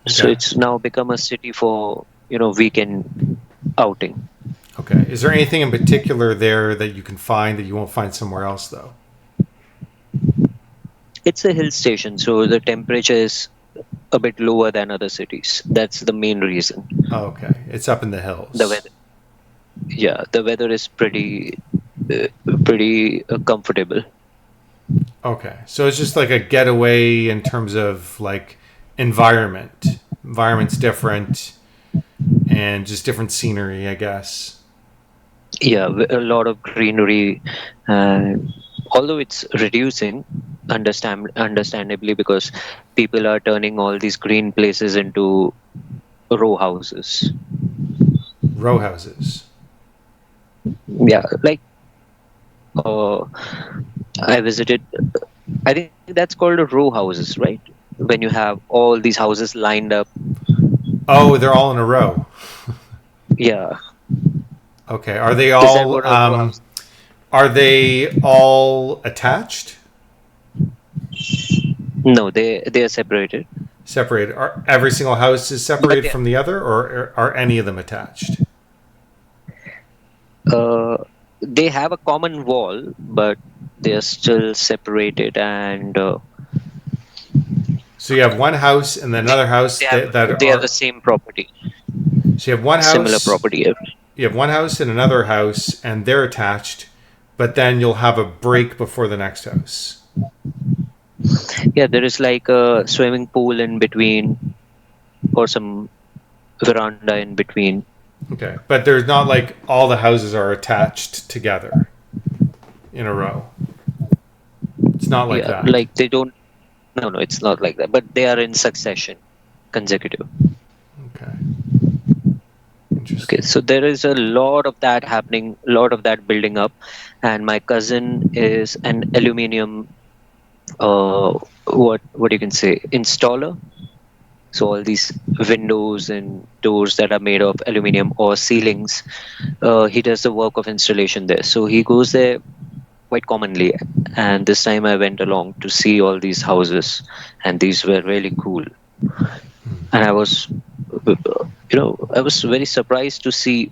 So Okay. it's now become a city for weekend outing. Okay. Is there anything in particular there that you can find that you won't find somewhere else, though? It's a hill station, so the temperature is a bit lower than other cities. That's the main reason. Oh, okay. It's up in the The hills. weather, yeah, the weather is uh, pretty comfortable. Okay. So it's just like a getaway in terms of like environment. Environment's different and just different scenery, I guess. Yeah, a lot of greenery, and although it's reducing, understandably, because people are turning all these green places into row houses. Row houses. Yeah, like uh, I visited. I think that's called a row houses, right? When you have all these houses lined up. Oh, they're all in a row. Yeah, Okay. Are they is that all what a row house? attached? No, they are separated. Separated? Are every single house is But separated yeah, from the other, or are any of them attached? Uh, they have a common wall, but they are still separated, and So you have one house and then another house they have that they have the are. same property, So you have one similar house. property. You have one house and another house, and they're attached. But then you'll have a break before the next house. Yeah, there is like a swimming pool in between, or some veranda in between. Okay, but there's not like all the houses are attached together in a row. It's not like Yeah, that. like they don't. No, no, it's not like that. But they are in succession, consecutive. Okay, Okay, interesting. so there is a lot of that happening, a lot of that building up, and my cousin is an aluminium, what you can say, installer. So all these windows and doors that are made of aluminium or ceilings, he does the work of installation there. So he goes there quite commonly, and this time I went along to see all these houses, and these were really cool. And I was, I was very surprised to see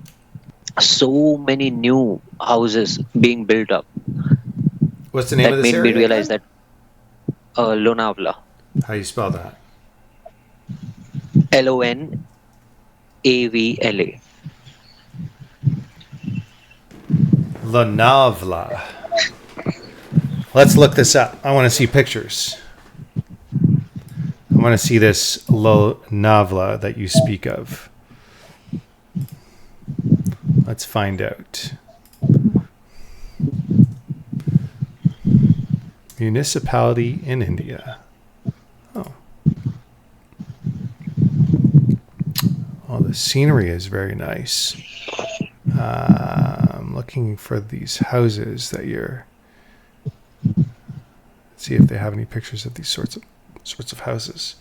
so many new houses being built up. What's the name of That this made me area realize again? that Lonavla, How do you spell that? Lonavla. Lonavla. Let's look this up. I want to see pictures. I want to see this Lonavla that you speak of. Let's find out. Municipality in India. Oh. Oh, the scenery is very nice. I'm looking for these houses that you're. See if they have any pictures of these sorts of houses.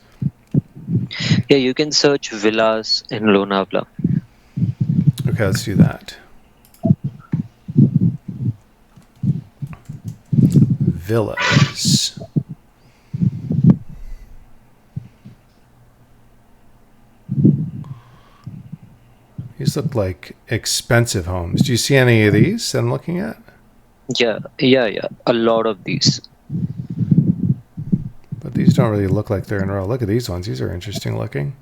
Yeah, you can search villas in Lonavla. Okay, let's do that. Villas. These look like expensive homes. Do you see any of these that I'm looking at? Yeah, yeah, yeah. A lot of these. But these don't really look like they're in a row. Look at these ones. These are interesting looking.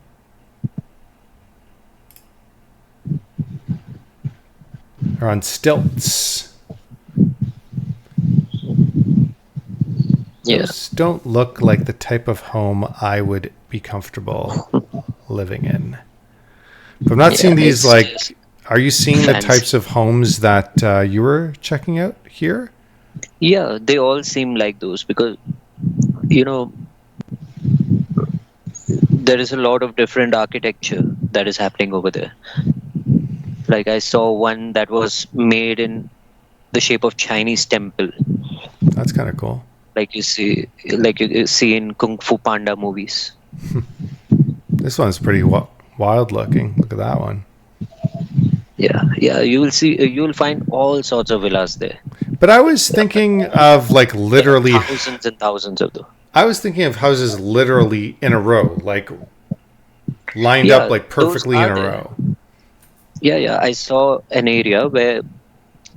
They're on stilts. Yeah, Those don't look like the type of home I would be comfortable living in. But I'm not yeah. seeing these It's like. Are you seeing the fancy. types of homes that you were checking out here? Yeah, they all seem like those because you know there is a lot of different architecture that is happening over there. Like I saw one that was made in the shape of Chinese temple, That's kind of cool. like you see in Kung Fu Panda movies. This one's pretty wild looking. Look at that one. Yeah, yeah. You will see. You will find all sorts of villas there. But I was thinking of like There are literally. thousands and thousands of them. I was thinking of houses literally in a row, like lined up Yeah, like those perfectly in are a there. row. Yeah, yeah. I saw an area where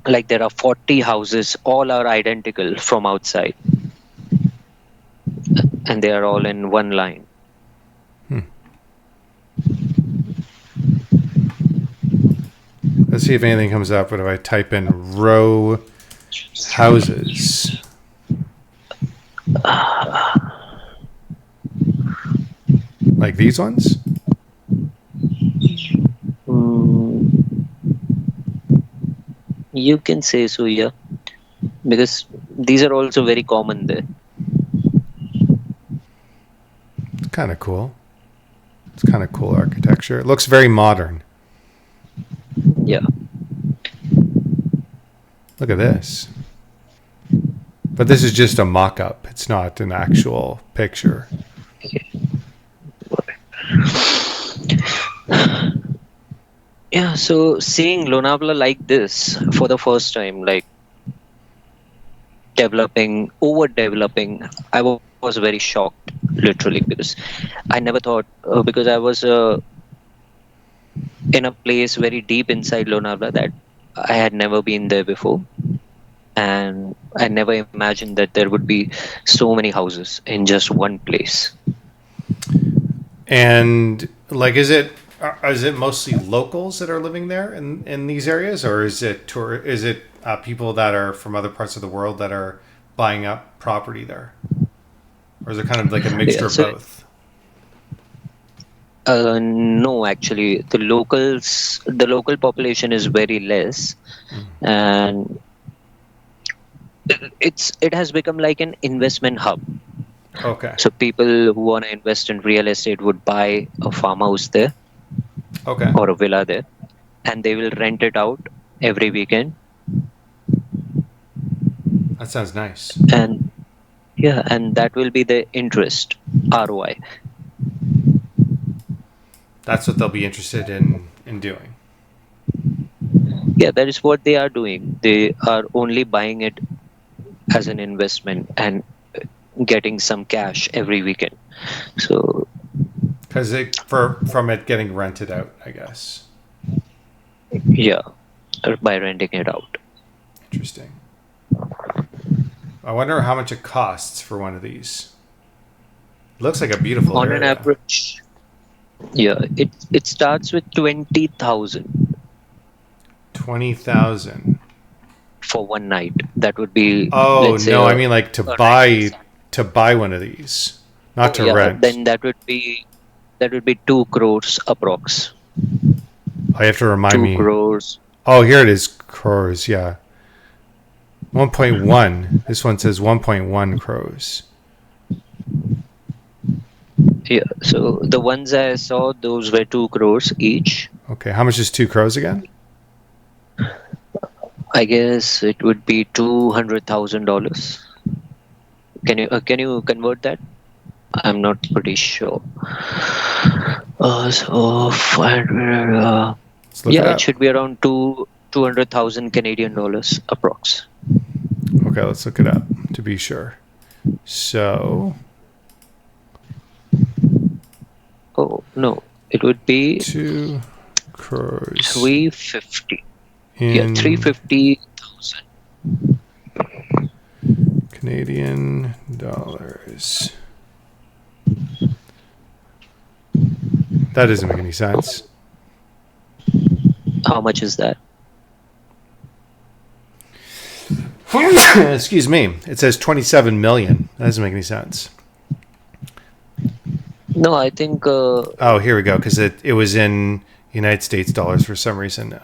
like there are 40 houses, all are identical from outside, and they are all in one line. Hmm. Let's see if anything comes up. But if I type in row houses, like these ones, Mm, you can say so, yeah, because these are also very common there. it's kind of cool. It's kind of cool architecture. It looks very modern. Yeah, Look at this. But this is just a mock up. It's not an actual picture. yeah. So seeing Lonavla like this for the first time, like overdeveloping, I was very shocked, literally, because I never thought, because I was in a place very deep inside Lonavla that I had never been there before, and I never imagined that there would be so many houses in just one place. And like, is it mostly locals that are living there in these areas, or is it people that are from other parts of the world that are buying up property there, or is it kind of like a mixture Yeah, of so both? no, actually, the local population is very less, and it has become like an investment hub. Okay. So people who want to invest in real estate would buy a farmhouse there Okay. or a villa there, and they will rent it out every weekend. That sounds nice. And yeah, and that will be the interest ROI. That's what they'll be interested in doing. Yeah, that is what they are doing. They are only buying it as an investment and getting some cash every weekend. So Because for from it getting rented out, I guess. yeah, by renting it out. Interesting. I wonder how much it costs for one of these. It looks like a beautiful On an area. average, yeah, it starts with 20,000 $20,000. for one night. That would be, Oh let's say, no, I mean like a rental. to buy one of these, not Oh to yeah, rent. then that would be 2 crores approx. I have to remind Two me. crores. Oh, here it is, crores. Yeah, 1.1. This one says 1.1 crores. Yeah. So the ones I saw, those were 2 crores each. Okay, how much is 2 crores again? I guess it would be $200,000. Can you convert that? I'm not pretty sure. So 500. Let's look it Yeah, it up. should be around 200,000 Canadian dollars approx. Okay, let's look it up to be sure. So Oh no, it would be 2 crores 350. Yeah, three in fifty thousand. Canadian dollars. That doesn't make any sense. How much is that? Excuse me. It says 27 million. That doesn't make any sense. No, I think Oh, here we go. Because it was in United States dollars for some reason.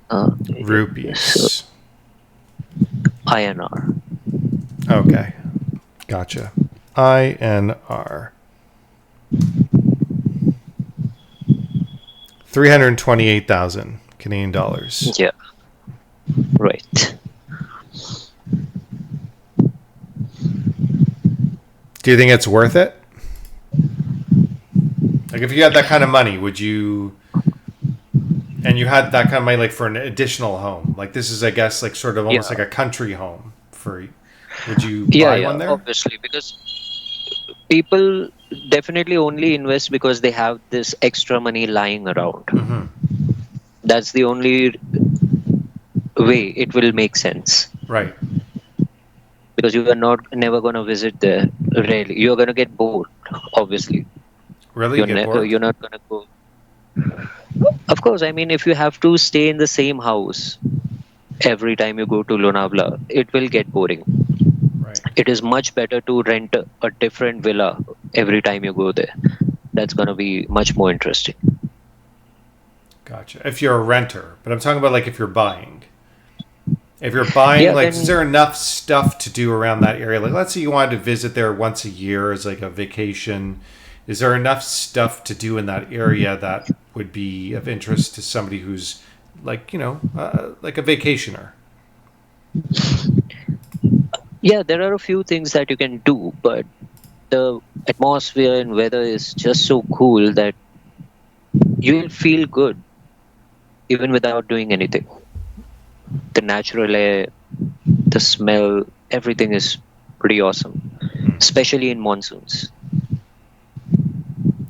uh, so Rupees. INR. Okay. Gotcha. INR. 328,000 Canadian dollars. Yeah, right. Do you think it's worth it? Like, if you had that kind of money, would you? And you had that kind of money, like for an additional home. Like, this is, I guess, like sort of almost Yeah, like a country home for. Would you yeah, buy yeah. one there? Obviously, because people definitely only invest because they have this extra money lying around. Mm-hmm. That's the only way it will make sense. Right. Because you are not never gonna visit there. Really, you're gonna get bored. Obviously, Really, you get bored. you're not gonna go. Of course, I mean, if you have to stay in the same house every time you go to Lonavla, it will get boring. Right. It is much better to rent a different villa every time you go there. That's gonna be much more interesting. Gotcha. If you're a renter, but I'm talking about like if you're buying. If you're buying, Yeah, like, is then there enough stuff to do around that area? Like, let's say you wanted to visit there once a year as like a vacation. Is there enough stuff to do in that area that would be of interest to somebody who's like, like a vacationer? yeah, there are a few things that you can do, but the atmosphere and weather is just so cool that you will feel good even without doing anything. The natural air, the smell, everything is pretty awesome, especially in monsoons.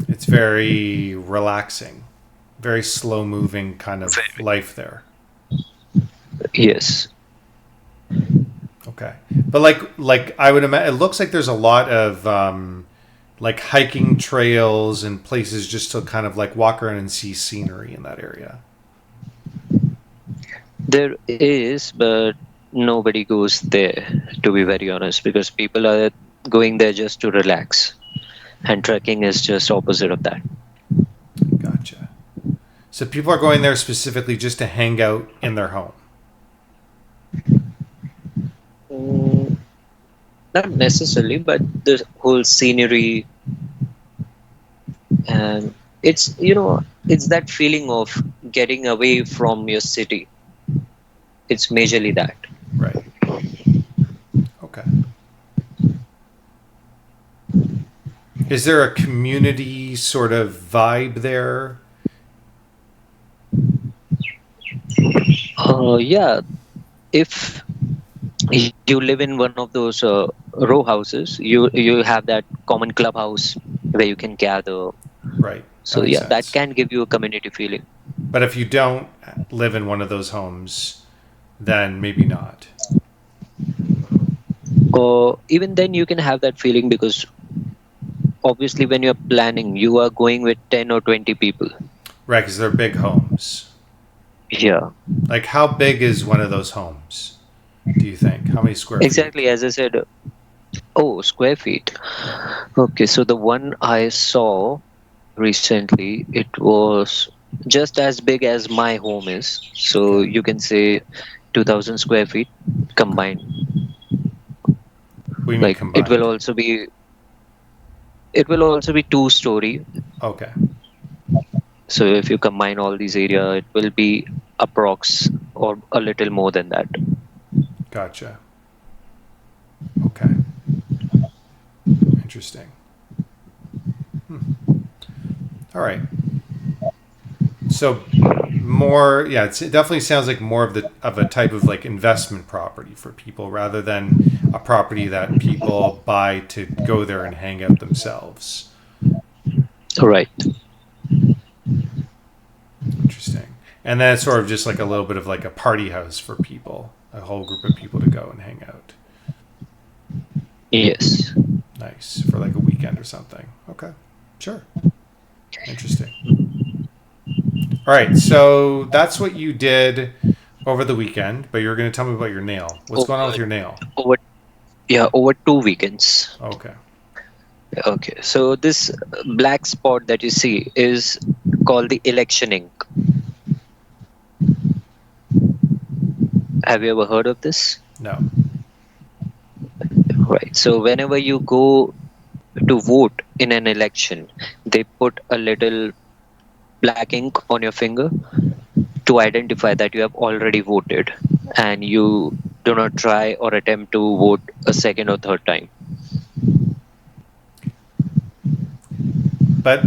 It's very relaxing, very slow moving kind of life there. Yes. Okay, but like I would imagine, it looks like there's a lot of like hiking trails and places just to kind of like walk around and see scenery in that area. There is, but nobody goes there, to be very honest, because people are going there just to relax, and trekking is just opposite of that. Gotcha. So people are going there specifically just to hang out in their home. Mm, not necessarily, but the whole scenery, and it's that feeling of getting away from your city. It's majorly that. Right. Okay. Is there a community sort of vibe there? Yeah, if you live in one of those row houses, you have that common clubhouse where you can gather. Right. That So makes yeah, that sense. can give you a community feeling. But if you don't live in one of those homes, then maybe not. Or even then, you can have that feeling because obviously, when you're planning, you are going with 10 or 20 people. Right, because they're big homes. Yeah, Like, how big is one of those homes? Do you think? How many square feet? exactly. As I said, oh, square feet. Yeah. Okay, so the one I saw recently, it was just as big as my home is. So Okay. you can say 2000 square feet combined. What do you mean Like it will combined? also be it will also be two-story. Okay. So if you combine all these area, it will be approx or a little more than that. Gotcha. Okay. Interesting. All right. So more, yeah, it definitely sounds like more of a type of like investment property for people rather than a property that people buy to go there and hang out themselves. Right. Interesting. And then it's sort of just like a little bit of like a party house for people, a whole group of people to go and hang out. Yes. Nice for like a weekend or something. Okay. Sure. Interesting. All right. So that's what you did over the weekend, but you were going to tell me about your nail. What's going on with Over your nail? over yeah, over 2 weekends. Okay. Okay. So this black spot that you see is called the election ink. Have you ever heard of this? No. Right. So whenever you go to vote in an election, they put a little black ink on your finger to identify that you have already voted and you do not try or attempt to vote a second or third time. But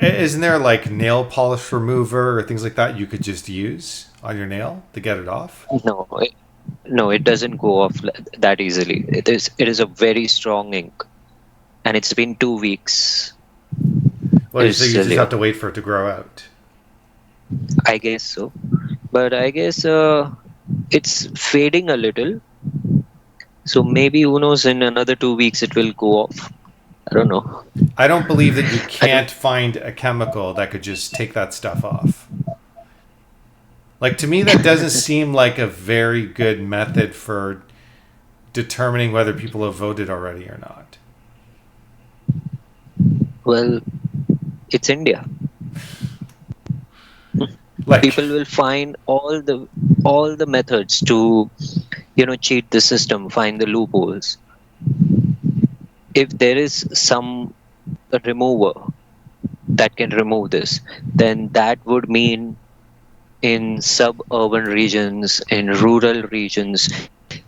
isn't there like nail polish remover or things like that you could just use on your nail to get it off? No, no, it doesn't go off that easily. It is a very strong ink, and it's been 2 weeks. Well, It's so you still just have here. to wait for it to grow out. I guess so, but I guess it's fading a little. So maybe who knows? In another 2 weeks, it will go off. I don't know. I don't believe that you I don't. can't find a chemical that could just take that stuff off. Like to me, that doesn't seem like a very good method for determining whether people have voted already or not. Well, it's India. Like, People will find all the methods to cheat the system, find the loopholes. If there is some remover that can remove this, then that would mean in suburban regions, in rural regions,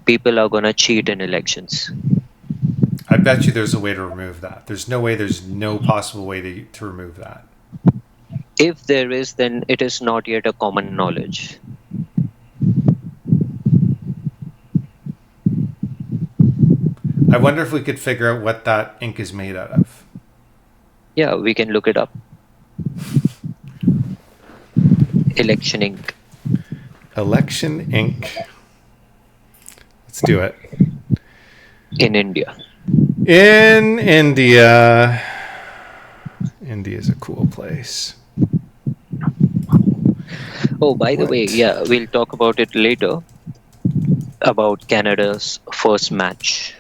people are gonna cheat in elections. I bet you there's a way to remove that. There's no way, there's no possible way to remove that. If there is, then it is not yet a common knowledge. I wonder if we could figure out what that ink is made out of. Yeah, we can look it up. election ink Election ink. Let's do it. in India? In India. India is a cool place. Oh, by the way, What? yeah, we'll talk about it later about Canada's first match.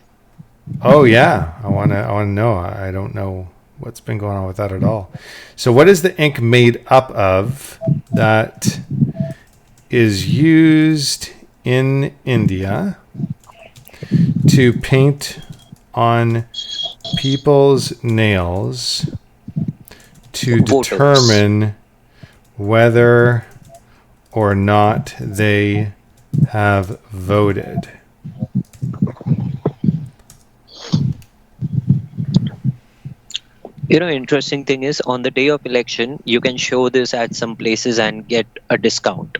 Oh yeah, I wanna know. I don't know what's been going on with that at all. So what is the ink made up of that is used in India to paint on people's nails to Voters. determine whether or not they have voted? Interesting thing is on the day of election, you can show this at some places and get a discount.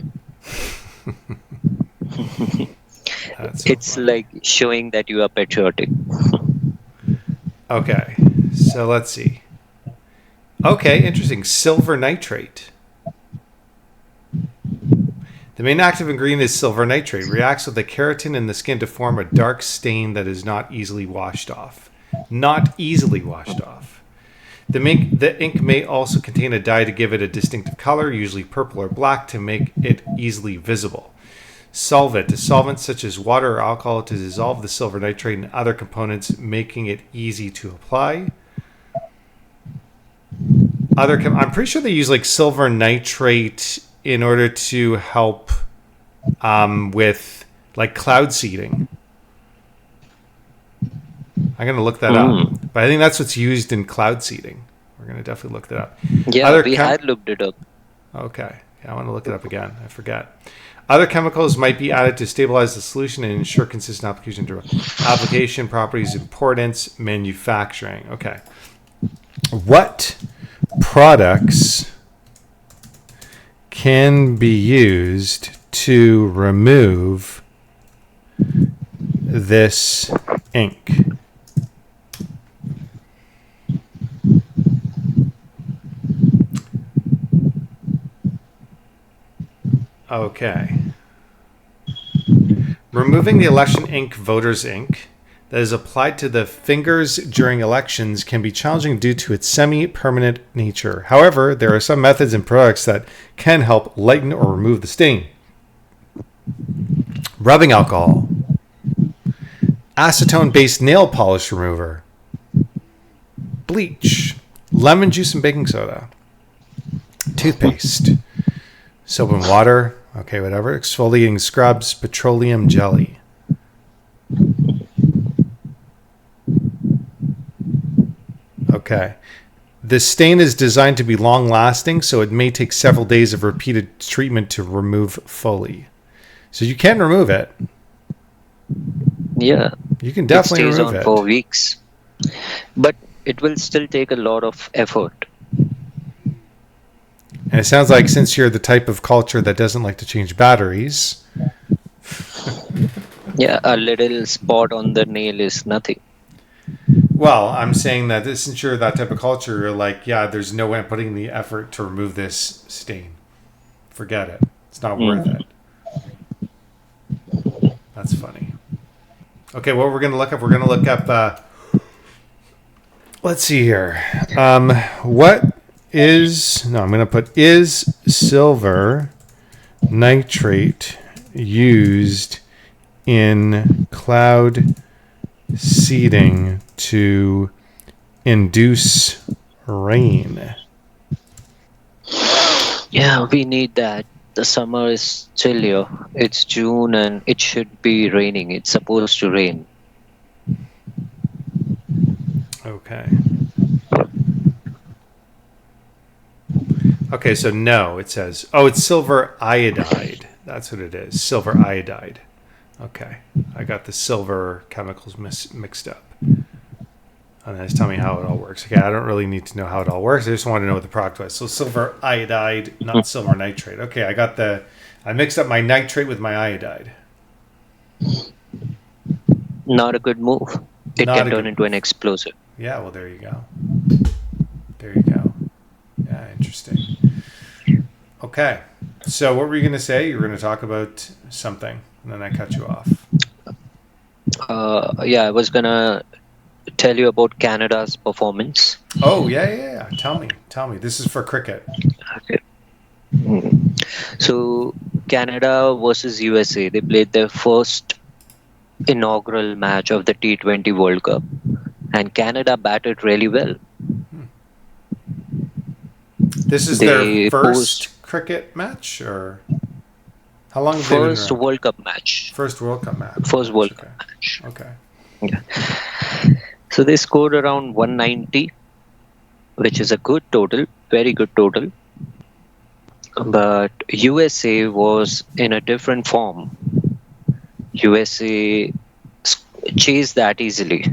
That's so It's funny. like showing that you are patriotic. Okay, so let's see. Okay, interesting. Silver nitrate. The main active ingredient is silver nitrate. Reacts with the keratin in the skin to form a dark stain that is not easily washed off. Not easily washed off. The ink may also contain a dye to give it a distinctive color, usually purple or black, to make it easily visible. Solvent. A solvent such as water or alcohol to dissolve the silver nitrate and other components, making it easy to apply. I'm pretty sure they use like silver nitrate in order to help with like cloud seeding. I'm gonna look that up, Mm. but I think that's what's used in cloud seeding. We're gonna definitely look that up. Yeah, Other we chem. had looked it up. Okay, yeah, I want to look it up again. I forget. Other chemicals might be added to stabilize the solution and ensure consistent application. Application properties, importance, manufacturing. Okay, what products can be used to remove this ink? Okay. Removing the election ink, voter's ink, that is applied to the fingers during elections can be challenging due to its semi-permanent nature. However, there are some methods and products that can help lighten or remove the stain. Rubbing alcohol, acetone-based nail polish remover, bleach, lemon juice and baking soda, toothpaste, soap and water, okay, whatever, exfoliating scrubs, petroleum jelly. Okay. The stain is designed to be long lasting, so it may take several days of repeated treatment to remove fully. So you can remove it. Yeah, You can it definitely stays remove on for it. weeks, but it will still take a lot of effort. And it sounds like since you're the type of culture that doesn't like to change batteries, Yeah, a little spot on the nail is nothing. well, I'm saying that since you're that type of culture, you're like, yeah, there's no way I'm putting the effort to remove this stain. Forget it. It's not worth Mm. it. That's funny. Okay, what we're going to look up, we're going to look up, let's see here. What is, no, I'm going to put, is silver nitrate used in cloud seeding to induce rain? Yeah, we need that. The summer is still here. It's June and it should be raining. It's supposed to rain. Okay. Okay, so no, it says, oh, it's silver iodide. That's what it is. Silver iodide. Okay. I got the silver chemicals mixed up. And it's telling me how it all works. Okay, I don't really need to know how it all works. I just want to know what the product was. So silver iodide, not silver nitrate. Okay, I mixed up my nitrate with my iodide. Not a good move. It Not can a turn good into an move. explosive. Yeah, well, there you go. There you go. Yeah, interesting. Okay. So what were you going to say? You were going to talk about something, and then I cut you off. Yeah, I was gonna tell you about Canada's performance. Oh yeah. Tell me. This is for cricket. Okay. Mm. So Canada versus USA, they played their first inaugural match of the T20 World Cup, and Canada batted really well. This is their They posed first cricket match, or how long have they been first around? World Cup match. First World Cup First match. World Okay. Cup match. Okay. Yeah. So they scored around 190, which is a good total, very good total. But USA was in a different form. USA chased that easily.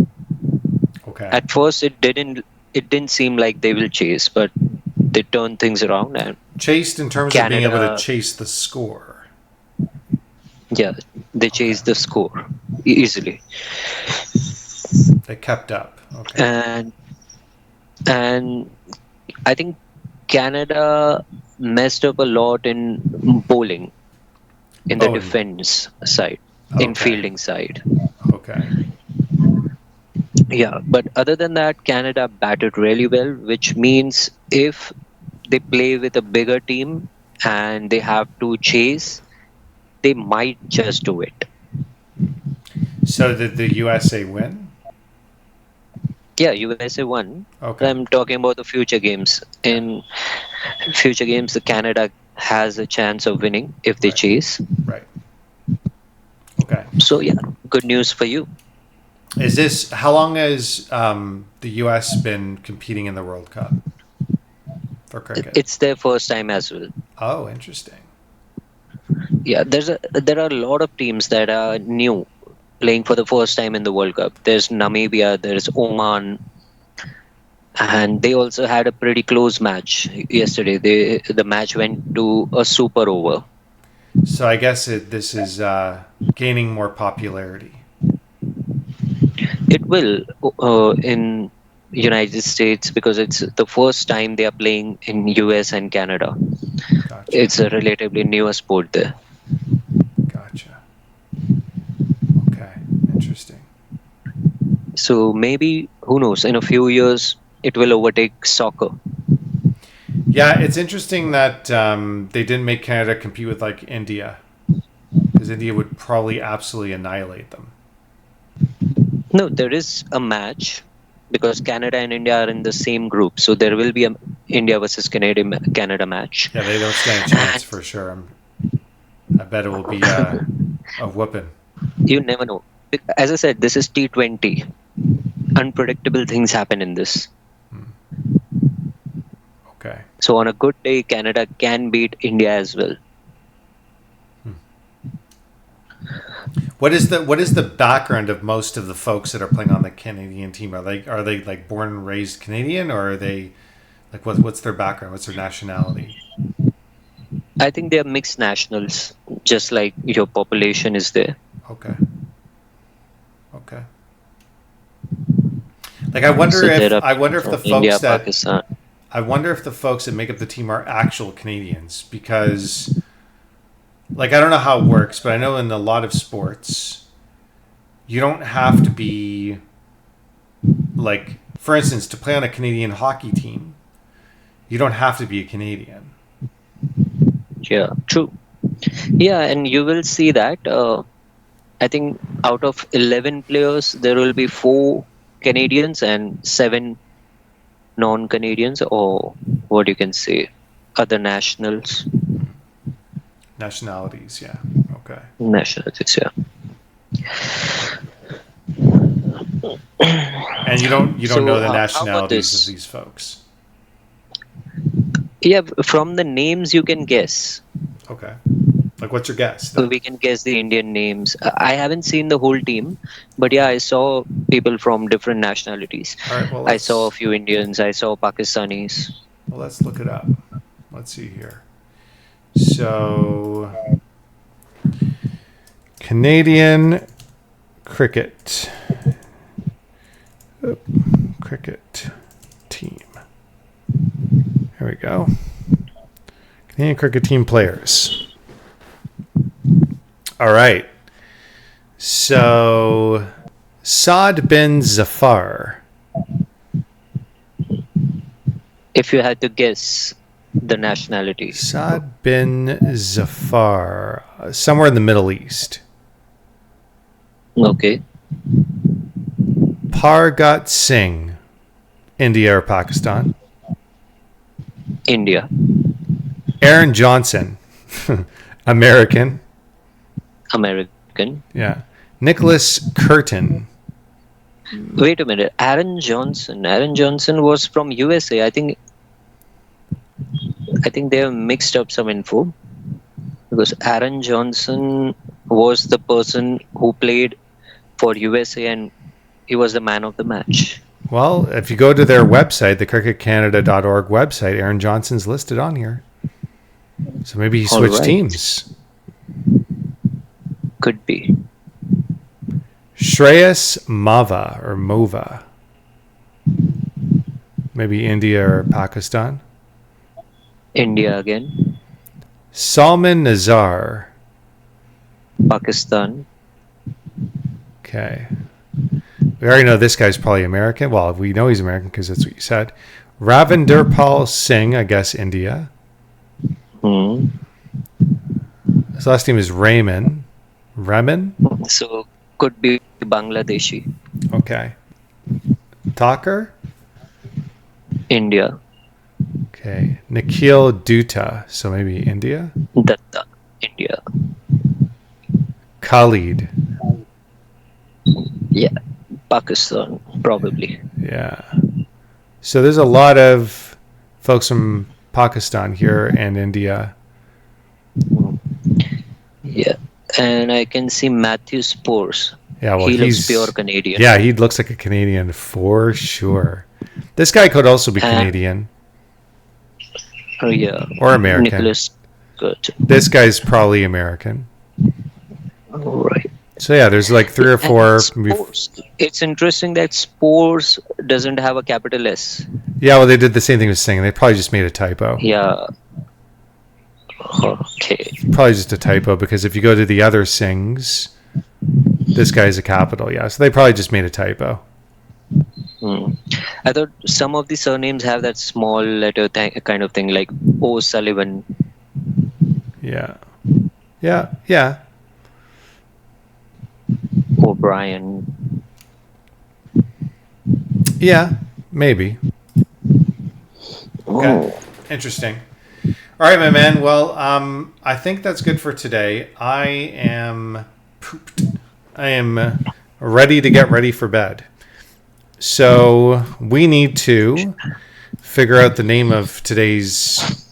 Okay. At first, it didn't seem like they will chase, but they turned things around, and Chased in terms of being able to Canada, chase the score. yeah, they Okay. chased the score easily. They kept up. Okay. And I think Canada messed up a lot in bowling, in the Oh, defense side, in okay. fielding side. Okay. Yeah, but other than that, Canada batted really well, which means if they play with a bigger team and they have to chase, they might just do it. So did the USA win? Yeah, USA won. Okay. I'm talking about the future games. Yeah. In future games, the Canada has a chance of winning if they Right. chase. Right. Okay. So yeah, good news for you. Is this how long has the U.S. been competing in the World Cup for cricket? It's their first time as well. Oh, interesting. Yeah, there are a lot of teams that are new playing for the first time in the World Cup. There's Namibia, there's Oman, and they also had a pretty close match yesterday. The match went to a super over. So I guess this is gaining more popularity. It will in United States because it's the first time they are playing in US and Canada. Gotcha. It's a relatively newer sport there. Gotcha. Okay. Interesting. So maybe who knows? In a few years, it will overtake soccer. Yeah, it's interesting that they didn't make Canada compete with like India, because India would probably absolutely annihilate them. No, there is a match because Canada and India are in the same group, so there will be a India versus Canada match. Yeah, they don't stand a chance And for sure. I bet it will be a whooping. you never know. As I said, this is T20. Unpredictable things happen in this. Okay. So on a good day, Canada can beat India as well. What is the background of most of the folks that are playing on the Canadian team? Are they like born and raised Canadian, or are they like what's their background? What's their nationality? I think they are mixed nationals, just like your population is there. Okay. Okay. Like So there are I people wonder if the from India, folks that Pakistan. I wonder if the folks that make up the team are actual Canadians, because like I don't know how it works, but I know in a lot of sports you don't have to be like, for instance, to play on a Canadian hockey team, you don't have to be a Canadian. Yeah, true. Yeah, and you will see that. I think out of 11 players, there will be 4 Canadians and 7 non-Canadians, or what you can say, other nationals, Nationalities, yeah. Okay. nationalities. Yeah. And you don't So know the how about nationalities of this? these folks. Yeah, from the names you can guess. Okay. Like what's your guess? We can guess the Indian names. I haven't seen the whole team, but yeah, I saw people from different nationalities. All right, I saw a few Indians. I saw Pakistanis. let's look it up. Let's see here. So Canadian cricket cricket team. Here we go. Canadian cricket team players. All right. So, Saad bin Zafar. If you had to guess the nationality. Saad bin Zafar. Somewhere in the Middle East. Okay. Pargat Singh. India or Pakistan. India. Aaron Johnson. American. American. Yeah. Nicholas Curtin. Wait a minute. Aaron Johnson. Aaron Johnson was from USA. I think they have mixed up some info, because Aaron Johnson was the person who played for USA and he was the man of the match. Well, if you go to their website, the cricketcanada.org website, Aaron Johnson's listed on here. So maybe he All switched right. teams. Could be. Shreyas Mava or Mova. Maybe India or Pakistan. India again. Salman Nazar. Pakistan. Okay. We already know this guy's probably American. Well, we know he's American because that's what you said. Ravinderpal Singh, I guess India. Hmm. His last name is Raman. Raman? So could be Bangladeshi. Okay. Thakur? India. Okay. Nikhil Dutta. So maybe India? Datta. India. Khalid. Yeah. Pakistan, probably. Yeah. So there's a lot of folks from Pakistan here and India. Yeah. And I can see Matthew Spores. Yeah, well, He he's looks pure Canadian. Yeah, he looks like a Canadian for sure. This guy could also be Canadian Oh, yeah. or American. Nicholas Curtin. This guy's probably American. All right. So yeah, there's like three or four. Spores. It's interesting that Spores doesn't have a capital S. Yeah, well, they did the same thing with Singh. They probably just made a typo. Yeah. Okay. Probably just a typo because if you go to the other Singhs, this guy's a capital. Yeah, so they probably just made a typo. I thought some of the surnames have that small letter kind of thing, like O'Sullivan. Yeah. Yeah. Yeah. O'Brien. Yeah. Maybe. Okay. Interesting. All right, my man. Well, I think that's good for today. I am pooped. I am ready to get ready for bed. So we need to figure out the name of today's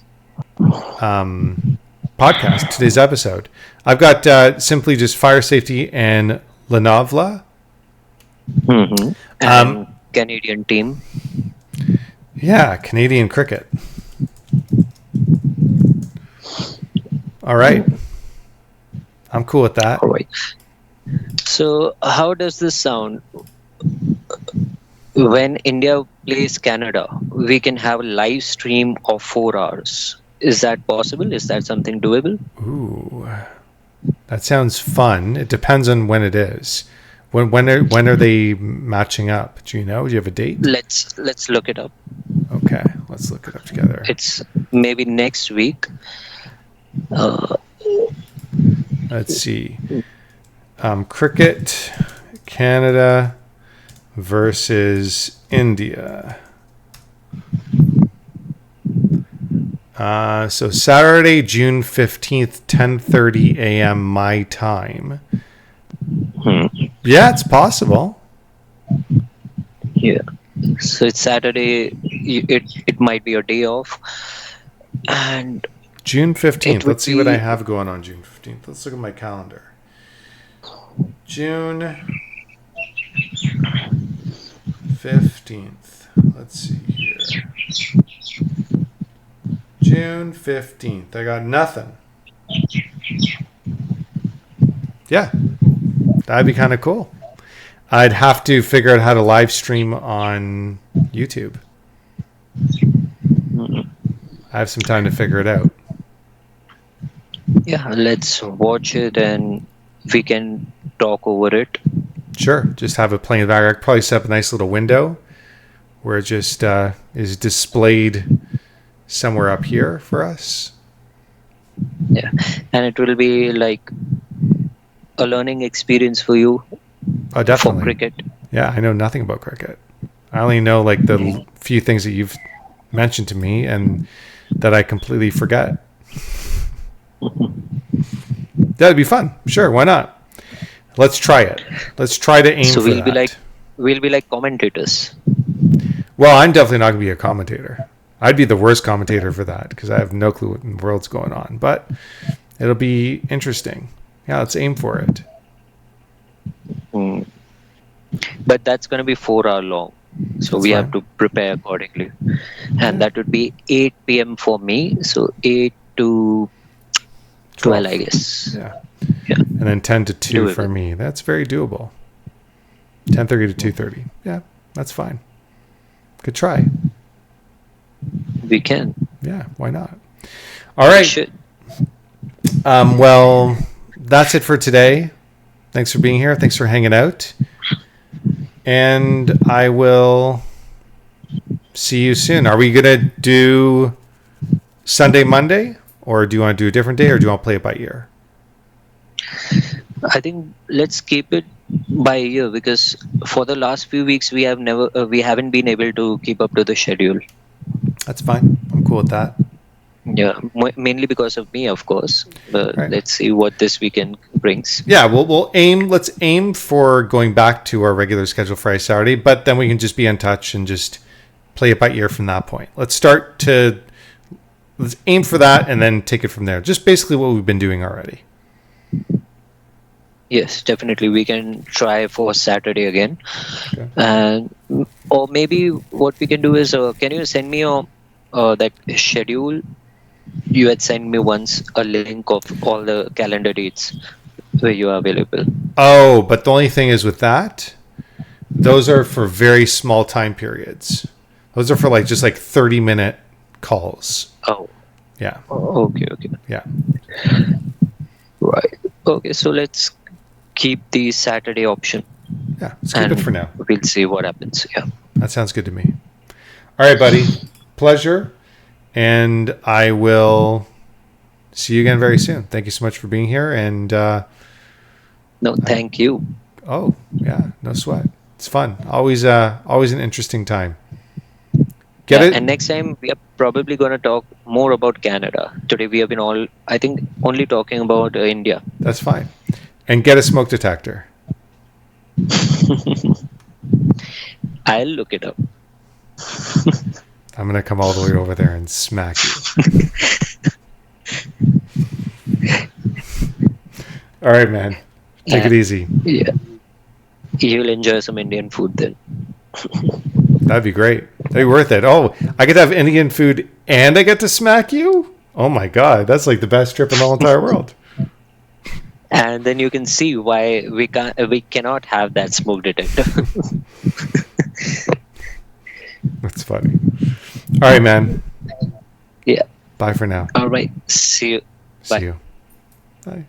podcast, today's episode. I've got simply just fire safety and Lonavla. Mm-hmm. And Canadian team. Yeah, Canadian cricket. All right. I'm cool with that. All right. So how does this sound? When India plays Canada, we can have a live stream of 4 hours. Is that possible? Is that something doable? Ooh, that sounds fun. It depends on when it is. When are they matching up? Do you know? Do you have a date? Let's look it up. Okay, let's look it up together. It's maybe next week. Let's see. Cricket, Canada versus India. So Saturday, June 15th, 10:30 a.m. my time. Yeah, it's possible. Yeah. So it's Saturday. It might be a day off. And June 15th. It would Let's see what I be- have going on June 15th. Let's look at my calendar. June 15th. Let's see here. June 15th. I got nothing. Yeah. That'd be kind of cool. I'd have to figure out how to live stream on YouTube. I have some time to figure it out. Yeah, let's watch it and we can talk over it. Sure. Just have it playing in the background. Probably set up a nice little window where it just is displayed somewhere up here for us. Yeah, and it will be like a learning experience for you Oh, for definitely. cricket. Yeah, I know nothing about cricket. I only know like the few things that you've mentioned to me and that I completely forget. That'd be fun. Sure, why not? Let's try it. Let's try to aim So for that. we'll be like commentators. Well, I'm definitely not going to be a commentator. I'd be the worst commentator for that because I have no clue what in the world's going on. But it'll be interesting. Yeah, let's aim for it. Mm. But that's going to be 4 hour long. So That's we have fine. to prepare accordingly. Yeah, And that would be 8 p.m. for me. So 8 to 12, I 12. guess. Yeah. Yeah, And then 10 to 2 for doable. me. That's very doable. 10:30 to 2:30. Yeah, that's fine. Good try. We can. Yeah, why not? All We right. should. Well, that's it for today. Thanks for being here. Thanks for hanging out. And I will see you soon. Are we going to do Sunday, Monday? Or do you want to do a different day? Or do you want to play it by ear? I think let's keep it by year because for the last few weeks we haven't been able to keep up to the schedule. That's fine. I'm cool with that. Yeah, mainly because of me, of course. But All right. let's see what this weekend brings. Yeah, we'll aim. Let's aim for going back to our regular schedule Friday, Saturday. But then we can just be in touch and just play it by ear from that point. Let's aim for that and then take it from there. Just basically what we've been doing already. Yes, definitely. We can try for Saturday again. Okay. And or maybe what we can do is, can you send me your that schedule? You had sent me once a link of all the calendar dates where you are available. Oh, but the only thing is with that, those are for very small time periods. Those are for like just like 30-minute calls. Oh, Yeah. okay, okay, Yeah. right. Okay, so let's keep the Saturday option, Yeah. Let's keep it and for now. we'll see what happens. Yeah. That sounds good to me. All right, buddy. Pleasure. And I will see you again very soon. Thank you so much for being here. And No, thank you. oh, yeah, no sweat. It's fun. Always an interesting time. Get Yeah, it? and next time we are probably going to talk more about Canada. Today we have been I think, only talking about India. That's fine. And get a smoke detector. I'll look it up. I'm gonna come all the way over there and smack you. All right, man. Take it And easy. yeah, you'll enjoy some Indian food then. That'd be great. That'd be worth it. Oh, I get to have Indian food and I get to smack you? Oh my god, that's like the best trip in the whole entire world. And then you can see why we cannot have that smoke detector. That's funny. All right, man. Yeah. Bye for now. All right. See you. See Bye. you. Bye.